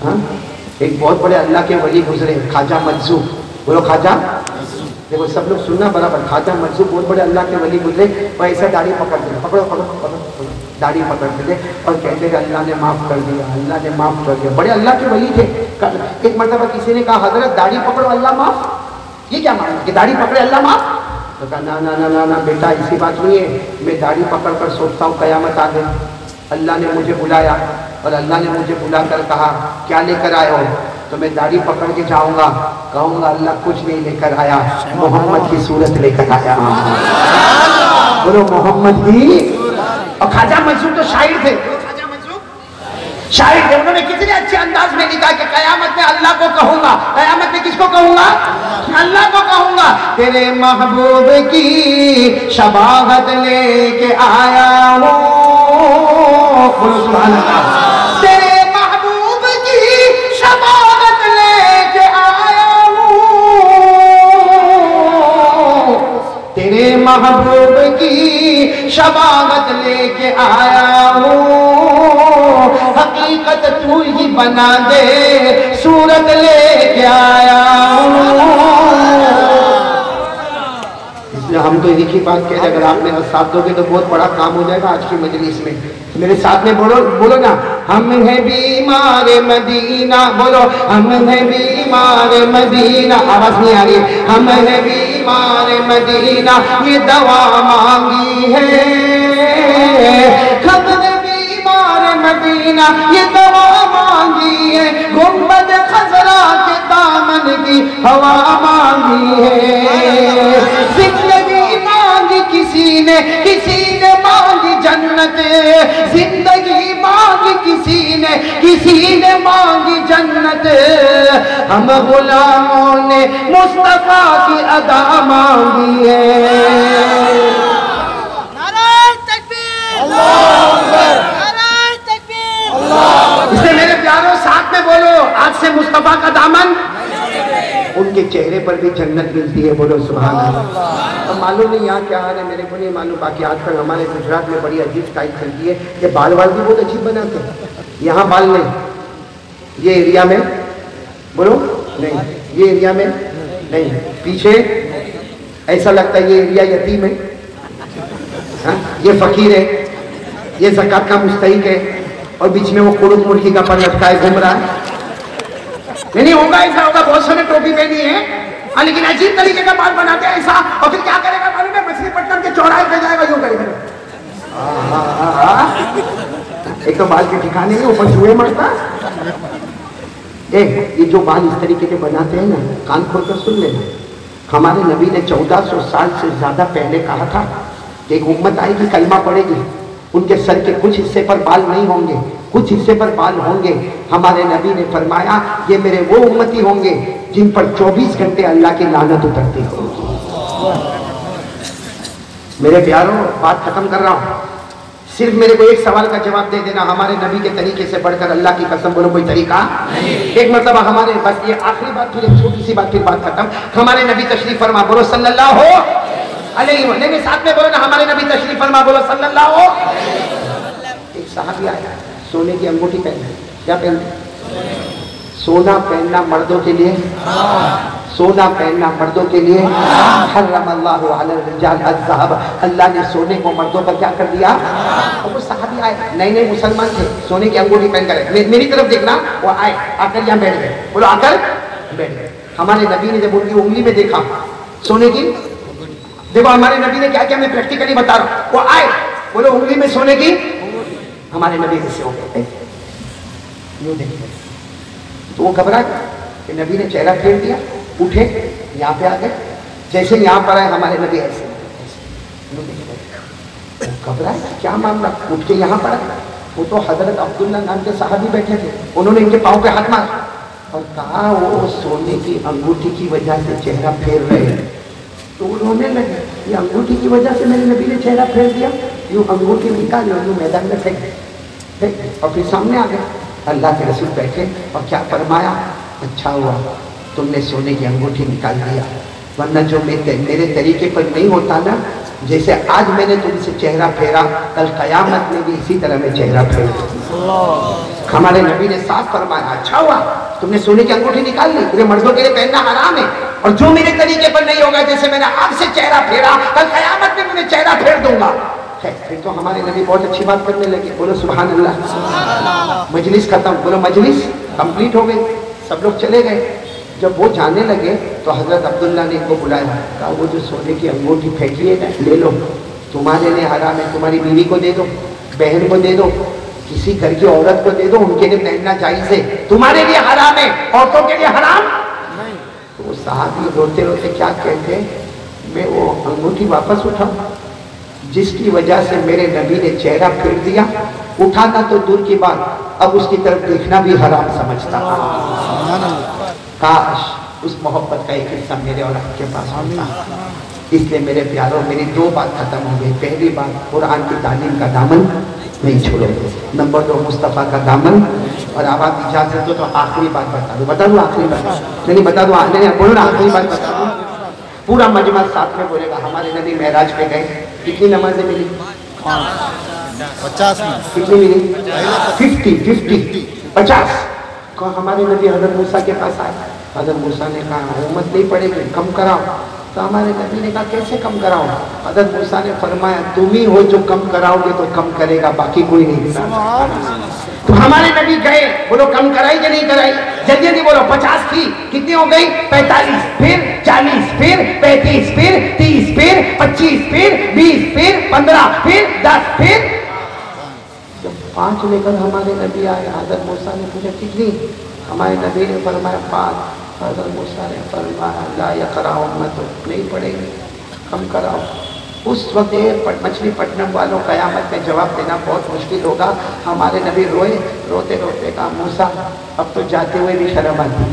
ہاں ایک بہت بڑے اللہ کے ولی گزرے، خواجہ مجذوب. بولو خواجہ. دیکھو سب لوگ سننا برابر. خواجہ مجذوب بہت بڑے اللہ کے ولی گزرے. وہ ایسا داڑھی پکڑتے تھے، پکڑو پکڑو پکڑو، داڑھی پکڑتے تھے اور کہتے تھے اللہ نے معاف کر دیا، اللہ نے معاف کر دیا. بڑے اللہ کے ولی تھے. ایک مرتبہ کسی نے کہا حضرت داڑھی پکڑو اللہ معاف. یہ کیا مانا کہ داڑھی پکڑے اللہ معاف؟ تو کہا نا نا نا نا بیٹا ایسی بات نہیں ہے. میں داڑھی پکڑ کر سوچتا ہوں قیامت آ گئی، اللہ نے مجھے بلایا اور اللہ نے مجھے بلا کر کہا کیا لے کر آئے ہو؟ تو میں داڑھی پکڑ کے جاؤں گا، کہوں گا اللہ کچھ نہیں لے کر آیا، محمد کی صورت لے کر آیا. بولو محمد کی. اور خواجہ مجذوب تو شاعر تھے. شاعر تھے، انہوں نے کتنے اچھے انداز میں لکھا کہ قیامت میں اللہ کو کہوں گا. قیامت میں کس کو کہوں گا؟ اللہ کو کہوں گا تیرے محبوب کی شباہت لے کے آیا ہوں. بولو سبحان اللہ. تیرے محبوب کی شباہت لے کے آیا ہوں، تیرے محبوب کی شباہت لے کے آیا ہوں. حقیقت تو ہی بنا دے، صورت لے کے آیا ہوں. اس لیے ہم تو ایک ہی بات کہہ رہے اگر آپ میرا ساتھ دو گے تو بہت بڑا کام ہو جائے گا آج کی مجلس میں. میرے ساتھ میں بولو نا ہم ہیں بیمار مدینہ. بولو ہم ہیں بیمار مدینہ. آواز نہیں آ رہی. ہم ہیں بیمار مدینہ یہ دوا مانگی ہے. ہم ہیں بیمار مدینہ یہ دوا مانگی ہے. گنبد خضرا کے دامن کی ہوا مانگی ہے. زندگی مانگی کسی نے مانگی جنت، زندگی مانگی کسی نے مانگی جنت، ہم غلاموں نے مصطفیٰ کی ادا مانگی ہے۔ نعرہ تکبیر، اللہ اکبر، نعرہ تکبیر، اللہ، اس لیے میرے پیاروں ساتھ میں بولو، آج سے مصطفیٰ کا دامن، ان کے چہرے پر بھی جنت ملتی ہے، بولو سبحان اللہ۔ اب معلوم نہیں یہاں کیا حال ہے، میرے کو نہیں معلوم، باقی آج کل ہمارے گجرات میں بڑی عجیب سٹائل چلتی ہے کہ بال بھی بہت عجیب بناتے ہیں، یہاں بال نہیں، یہ ایریا میں بولو نہیں، یہ ایریا میں نہیں، پیچھے ایسا لگتا ہے یہ ایریا یتیم ہے، یہ فقیر ہے، یہ زکوٰۃ کا مستحق ہے، اور بیچ میں وہ قرط مرغی کا پر لٹکائے گھوم رہا ہے۔ نہیں ہوگا، ایسا ہوگا، بہت سارے ٹوپی پہنی ہے، لیکن عجیب طریقے کا بال بناتے ہیں ایسا، اور پھر کیا کرے گا معلوم ہے، مچھلی پٹنم کے چوراہے پہ جائے گا، یوں کرے گا، ایک تو بال کے ٹھکانے میں اوپر چوہے مرتا۔ یہ جو بال اس طریقے کے بناتے ہیں نا، کان کھول کر سن لینا، ہمارے نبی نے 1400 سال سے زیادہ پہلے کہا تھا کہ ایک امت آئے گی، کلمہ پڑے گی، ان کے سر کے کچھ حصے پر بال نہیں ہوں گے، کچھ حصے پر بال ہوں گے۔ ہمارے نبی نے فرمایا یہ میرے وہ امتی ہوں گے جن پر 24 گھنٹے اللہ کی لعنت اترتی ہوگی۔ میرے پیاروں، بات ختم کر رہا ہوں، صرف میرے کو ایک سوال کا جواب دے دینا، ہمارے نبی کے طریقے سے بڑھ کر اللہ کی قسم بولو کوئی طریقہ نہیں۔ ایک مرتبہ ہمارے، بس یہ آخری بات، پھر ایک چھوٹی سی بات، پھر بات ختم۔ ہمارے نبی تشریف فرما، بولو صلی اللہ علیہ وسلم، ساتھ میں بولو نا، ہمارے نبی تشریف فرما، بولو صلی اللہ علیہ وسلم۔ ایک صحابی آیا، سونے کی انگوٹھی پہنی، کیا پہنتے؟ سونا پہننا مردوں کے لیے، سونا پہننا مردوں کے لیے، حرم اللہ علی الرجال الذهب، اللہ نے سونے کو مردوں پر کیا کر دیا؟ اور وہ صحابی آئے، نئے نئے مسلمان تھے، سونے کی انگوٹھی پہن کر، میری طرف دیکھنا، وہ آئے، آ کر یہاں بیٹھ گئے، بولو آ کر بیٹھ گئے۔ ہمارے نبی نے جب ان کی انگلی میں دیکھا سونے کی، دیکھو ہمارے نبی نے کیا کیا، میں پریکٹیکلی بتا رہا ہوں، وہ آئے، بولو انگلی میں سونے کی، ہمارے نبی ایسے ہو گئے، یوں دیکھتے، تو وہ گھبرا گیا کہ نبی نے چہرہ پھیر دیا، اٹھے، یہاں پہ آ گئے، جیسے یہاں پر آئے ہمارے نبی ایسے گھبرا، کیا معاملہ، اٹھ کے یہاں پر آئے، وہ تو حضرت عبداللہ نام کے صحابی بیٹھے تھے، انہوں نے ان کے پاؤں پہ ہاتھ مارا اور کہا وہ سونے کی انگوٹھی کی وجہ سے چہرہ پھیر رہے ہیں، تو وہ رونے لگے، یہ انگوٹھی کی وجہ سے میرے نبی نے چہرہ پھیر دیا، یوں انگوٹھی نکالی اور یوں میدان میں پھینک، اور پھر سامنے آ گئے، اللہ کے رسول بیٹھے اور کیا فرمایا، اچھا ہوا تم نے سونے کی انگوٹھی نکال دیا، ورنہ جو میرے طریقے پر نہیں ہوتا نا، جیسے آج میں نے تم سے چہرہ پھیرا، کل قیامت میں بھی اسی طرح میں چہرہ پھیرا۔ ہمارے نبی نے صاف فرمایا، اچھا ہوا تم نے سونے کی انگوٹھی نکال لی، تمہیں مردوں کے لیے پہننا حرام ہے، اور جو میرے طریقے پر نہیں ہوگا، جیسے میں نے آپ سے چہرہ پھیرا، کل قیامت میں تمہیں چہرہ پھیر دوں گا۔ پھر تو ہمارے نبی بہت اچھی بات کرنے لگے، بولو سبحان اللہ۔ مجلس ختم، بولو مجلس کمپلیٹ ہو گئی، سب لوگ چلے گئے۔ جب وہ جانے لگے تو حضرت عبداللہ نے ان کو بلایا، کہا وہ جو سونے کی انگوٹھی پھینکی ہے نا، لے لو، تمہارے لیے حرام ہے، تمہاری بیوی کو دے دو، بہن کو دے دو، کسی گھر کی عورت کو دے دو، ان کے لیے پہننا جائز ہے، تمہارے لیے حرام ہے، عورتوں کے لیے حرام نہیں۔ تو وہ صحابی روتے روتے کیا کہتے ہیں، میں وہ انگوٹھی واپس اٹھاؤں جس کی وجہ سے میرے نبی نے چہرہ پھیر دیا، اٹھانا تو دور کی بات، اب اس کی طرف دیکھنا بھی حرام سمجھتا، کاش اس محبت کا ایک حصہ میرے اور آپ کے پاس ہوتا۔ اس لیے میرے پیاروں، میری دو بات ختم ہو گئی۔ پہلی بات، قرآن کی تعلیم کا دامن نہیں چھوڑو گے۔ نمبر دو، مصطفیٰ کا دامن۔ اور اب آپ اجازت دو تو آخری بات بتا دوں آخری بات، نہیں بتا دوں، بولو نا آخری بات بتا دوں، پورا مجمع ساتھ میں بولے گا۔ ہمارے نبی معراج پہ گئے، کتنی نمازیں ملی؟ 50 میں کتنی ملی؟ 50۔ ہمارے نبی حضرت موسیٰ کے پاس آئے، حضرت موسیٰ نے کہا امت نہیں پڑے گی، کم کراؤ۔ تو ہمارے نبی نے کہا کیسے کم کراؤ؟ حضرت موسیٰ نے فرمایا تم ہی ہو جو کم کراؤ گے تو کم کرے گا، باقی کوئی نہیں کرا سکتا۔ تو ہمارے نبی گئے، بولو کم کرائی کہ نہیں کرائی؟ جلدی جلدی بولو۔ 50 تھی، کتنی ہو گئی؟ 45، پھر 40، پھر 35، پھر 30، پھر 25، پھر 20، پھر 15، پھر 10، پھر 5 لے کر ہمارے نبی آئے۔ حضرت موسیٰ نے پوچھا کتنی؟ ہمارے نبی نے فرمایا 5۔ حضرت موسیٰ نے فرمایا لا یقرأ امت، نہیں پڑھے گی، کم کراؤ۔ اس وقت مچھلی پٹنم والوں قیامت میں جواب دینا بہت مشکل ہوگا. ہمارے نبی روئے, روتے روتے کہا موسیٰ اب تو جاتے ہوئے بھی شرم آتی.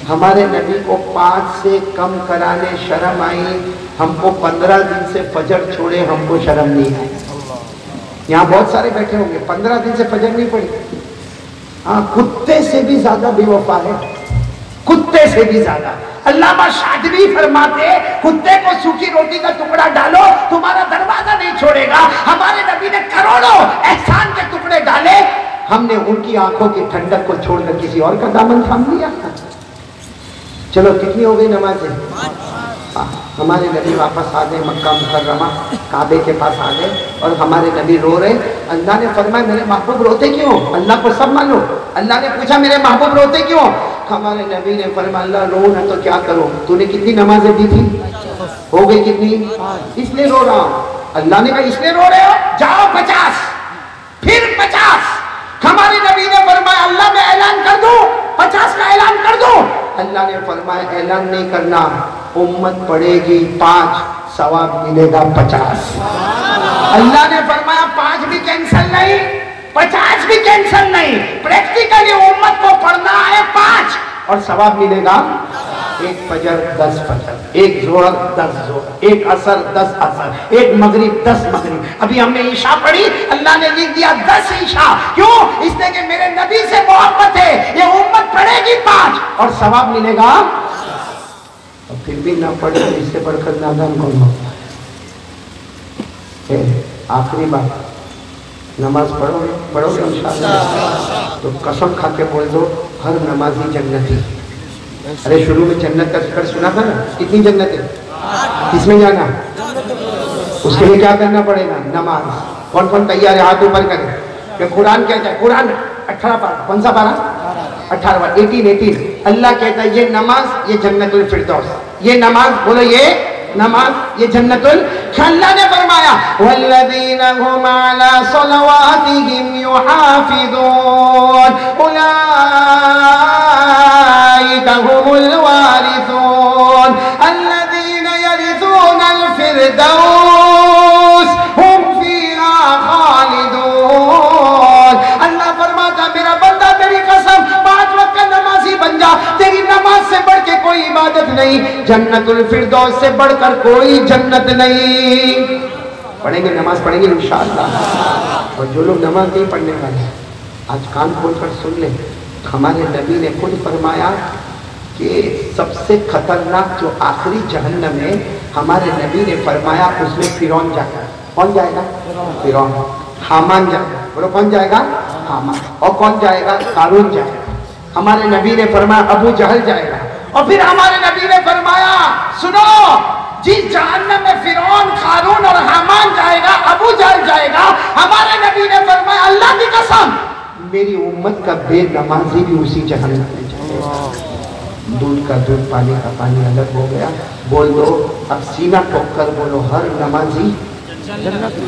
ہمارے نبی کو 5 سے کم کرانے شرم آئی, ہم کو 15 دن سے فجر چھوڑے ہم کو شرم نہیں آئی. یہاں بہت سارے بیٹھے ہوں گے 15 دن سے فجر نہیں پڑی. ہاں کتے سے بھی زیادہ بے وفا ہے, کتے سے بھی زیادہ. علامہ شاذلی فرماتے کتے کو سوکھی روٹی کا ٹکڑا ڈالو تمہارا دروازہ نہیں چھوڑے گا. ہمارے نبی نے کروڑوں احسان کے ٹکڑے ڈالے, ہم نے ان کی آنکھوں کی ٹھنڈک کو چھوڑ کر کسی اور کا دامن تھام لیا. چلو کتنی ہو گئی نمازیں؟ ہمارے نبی واپس آ گئے مکہ مکرمہ, کعبے کے پاس آ گئے اور ہمارے نبی رو رہے. اللہ نے فرمایا میرے محبوب روتے کیوں؟ اللہ کو سب معلوم. اللہ نے پوچھا میرے محبوب روتے کیوں؟ ہمارے نبی نے فرمایا اللہ رو نہ تو کیا کرو, تو نے کتنی نمازیں دی تھی؟ ہو گئی کتنی؟ اس لیے رو رہا ہوں. اللہ نے کہا اس لیے رو رہے ہو, جاؤ 50 پھر 50. ہمارے نبی نے فرمایا اللہ میں اعلان کر دوں 50 کا اعلان کر دوں. اللہ نے فرمایا اعلان نہیں کرنا, امت پڑھے گی 5 ثواب ملے گا 50. اللہ نے فرمایا 5 بھی کینسل نہیں 50 بھی کینسل نہیں, پریکٹیکلی امت کو پڑھنا ہے 5 اور ثواب ملے گا. 1 فجر 10 فجر, 1 ظہر 10 ظہر, 1 عصر 10 عصر, 1 مغرب 10 مغرب. ابھی ہم نے عشاء پڑھی, اللہ نے لکھ دیا 10 عشاء. کیوں؟ اس لیے کہ میرے نبی سے محبت ہے, یہ امت پڑھے گی 5 اور ثواب ملے گا. اور پھر بھی نہ پڑھے اس سے بڑھ کر نادان کون ہوتا ہے. آخری بات, نماز پڑھو گے انشاءاللہ تو قسم کھا کے بول دو ہر نمازی جنتی. ارے شروع میں جنت کا ذکر سنا تھا نا, کتنی جنتیں؟ کس میں جانا؟ اس کے لیے کیا کرنا پڑے گا؟ نماز. کون کون تیار ہے ہاتھ اوپر کریں. کہ قرآن کہتا ہے, قرآن 18 پارہ, کون سا پارہ؟ 18 18. اللہ کہتا ہے یہ نماز یہ جنت الفردوس, یہ نماز بولو یہ نماز یہ جنت اللہ نے فرمایا والذین هم علی صلواتهم یحافظون اولئک هم الوارثون الذین یرثون الفردوس هم فیہا خالدون. اللہ فرماتا میرا بندہ میری قسم 5 وقت کا نمازی بن جا, تیری نماز سے بڑھ کے کوئی عبادت نہیں, جنت الفردوس سے بڑھ کر کوئی جنت نہیں. پڑھیں گے نماز پڑھیں گے انشاءاللہ. اور جو لوگ نماز نہیں پڑھنے والے آج کان کھول کر سن لیں, ہمارے نبی نے خود فرمایا کہ سب سے خطرناک جو آخری جہنم ہے, ہمارے نبی نے فرمایا اس میں فرعون جائے گا. کون جائے گا؟ فرعون. حامان جائے گا. بولو کون جائے گا؟ حامان. اور کون جائے گا؟ قارون جائے گا. ہمارے نبی نے فرمایا ابو جہل جائے گا. اور پھر ہمارے نبی نے فرمایا سنو جس جہنم میں فرعون قارون اور حامان جائے گا ابو جہل جائے گا, ہمارے نبی نے فرمایا اللہ کی قسم میری امت کا بے نمازی بھی اسی جہنم میں جائے گا. دودھ کا دودھ پانی کا پانی الگ ہو گیا. بول دو اب سینہ ٹھوک کر بولو ہر نمازی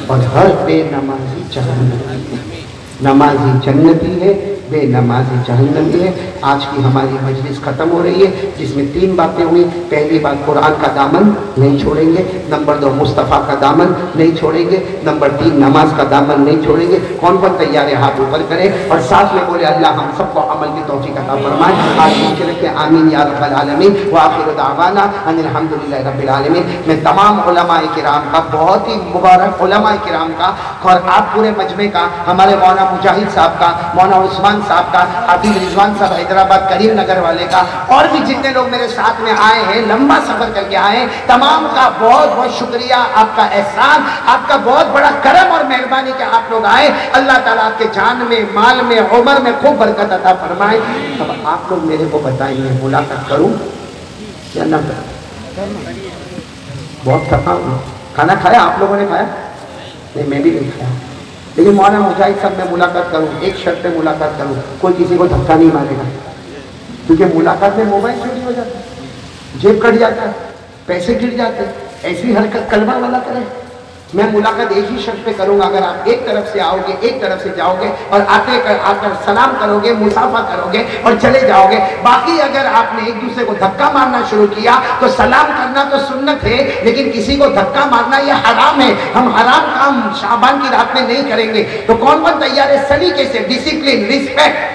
اور ہر بے نمازی جہنمی. نمازی جنتی ہے, بے نمازی جہنمی ہے. آج کی ہماری مجلس ختم ہو رہی ہے جس میں 3 باتیں ہوئی. پہلی بات قرآن کا دامن نہیں چھوڑیں گے, نمبر 2 مصطفیٰ کا دامن نہیں چھوڑیں گے, نمبر 3 نماز کا دامن نہیں چھوڑیں گے. کون کون تیار ہے ہاتھ اوپر کریں اور ساتھ میں بولے اللہ ہم سب کو عمل کی توفیق عطا فرمائے. آج ممکن ہے آمین یا رب العالمین. وآخر دعوانا ان الحمدللہ رب العالمین. میں تمام علماء کرام کا, بہت ہی مبارک علماء کرام کا اور آپ پورے مجمع کا, ہمارے مولانا مجاہد صاحب کا, مولانا عثمان صاحب کا, حافظ رضوان صاحب حیدرآباد کریم نگر والے کا, اور بھی جتنے لوگ میرے ساتھ میں آئے ہیں لمبا سفر کر کے آئے ہیں, تمام کا بہت بہت شکریہ. آپ کا احسان, آپ کا بہت بڑا کرم اور مہربانی کہ آپ لوگ آئے. اللہ تعالیٰ آپ کے جان میں, مال میں, عمر میں خوب برکت عطا فرمائے. اب آپ لوگ میرے کو بتائیں میں ملاقات کروں یا نہ کروں؟ بہت تھکا ہوں. کھانا کھایا آپ لوگوں نے؟ کھایا نہیں, میں بھی نہیں کھایا. لیکن مولانا مجاہد صاحب میں ملاقات کروں, ایک شرط پہ ملاقات کروں, کوئی کسی کو دھکا نہیں مارے گا, کیونکہ ملاقات میں موبائل چوری ہو جاتا ہے, جیب کٹ جاتا ہے, پیسے گر جاتے ہیں. ایسی حرکت کلمہ والا کرے, میں ملاقات ایک ہی شرط پہ کروں گا، اگر آپ ایک طرف سے آؤ گے، ایک طرف سے جاؤ گے اور آ کر سلام کرو گے، مصافحہ کرو گے اور چلے جاؤ گے۔ باقی اگر آپ نے ایک دوسرے کو دھکا مارنا شروع کیا تو سلام کرنا تو سنت ہے، لیکن کسی کو دھکا مارنا یہ حرام ہے۔ ہم حرام کام شعبان کی رات میں نہیں کریں گے۔ تو کون تیار ہے سلیقے سے، ڈسپلن، رسپیکٹ،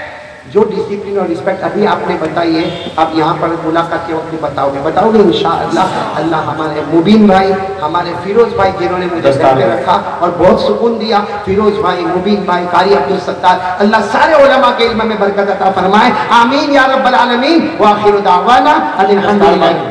جو ڈسپلن اور رسپیکٹ ابھی آپ نے بتائی ہے، آپ یہاں پر ملاقات کے وقت بتاؤ گے انشاءاللہ۔ اللہ ہمارے مبین بھائی، ہمارے فیروز بھائی جنہوں نے مجھے گھر پہ رکھا اور بہت سکون دیا، فیروز بھائی، مبین بھائی، قاری عبدالستار، اللہ سارے علماء کے علم میں برکت عطا فرمائے، آمین یا رب العالمین۔ وآخر دعوانا الحمدللہ۔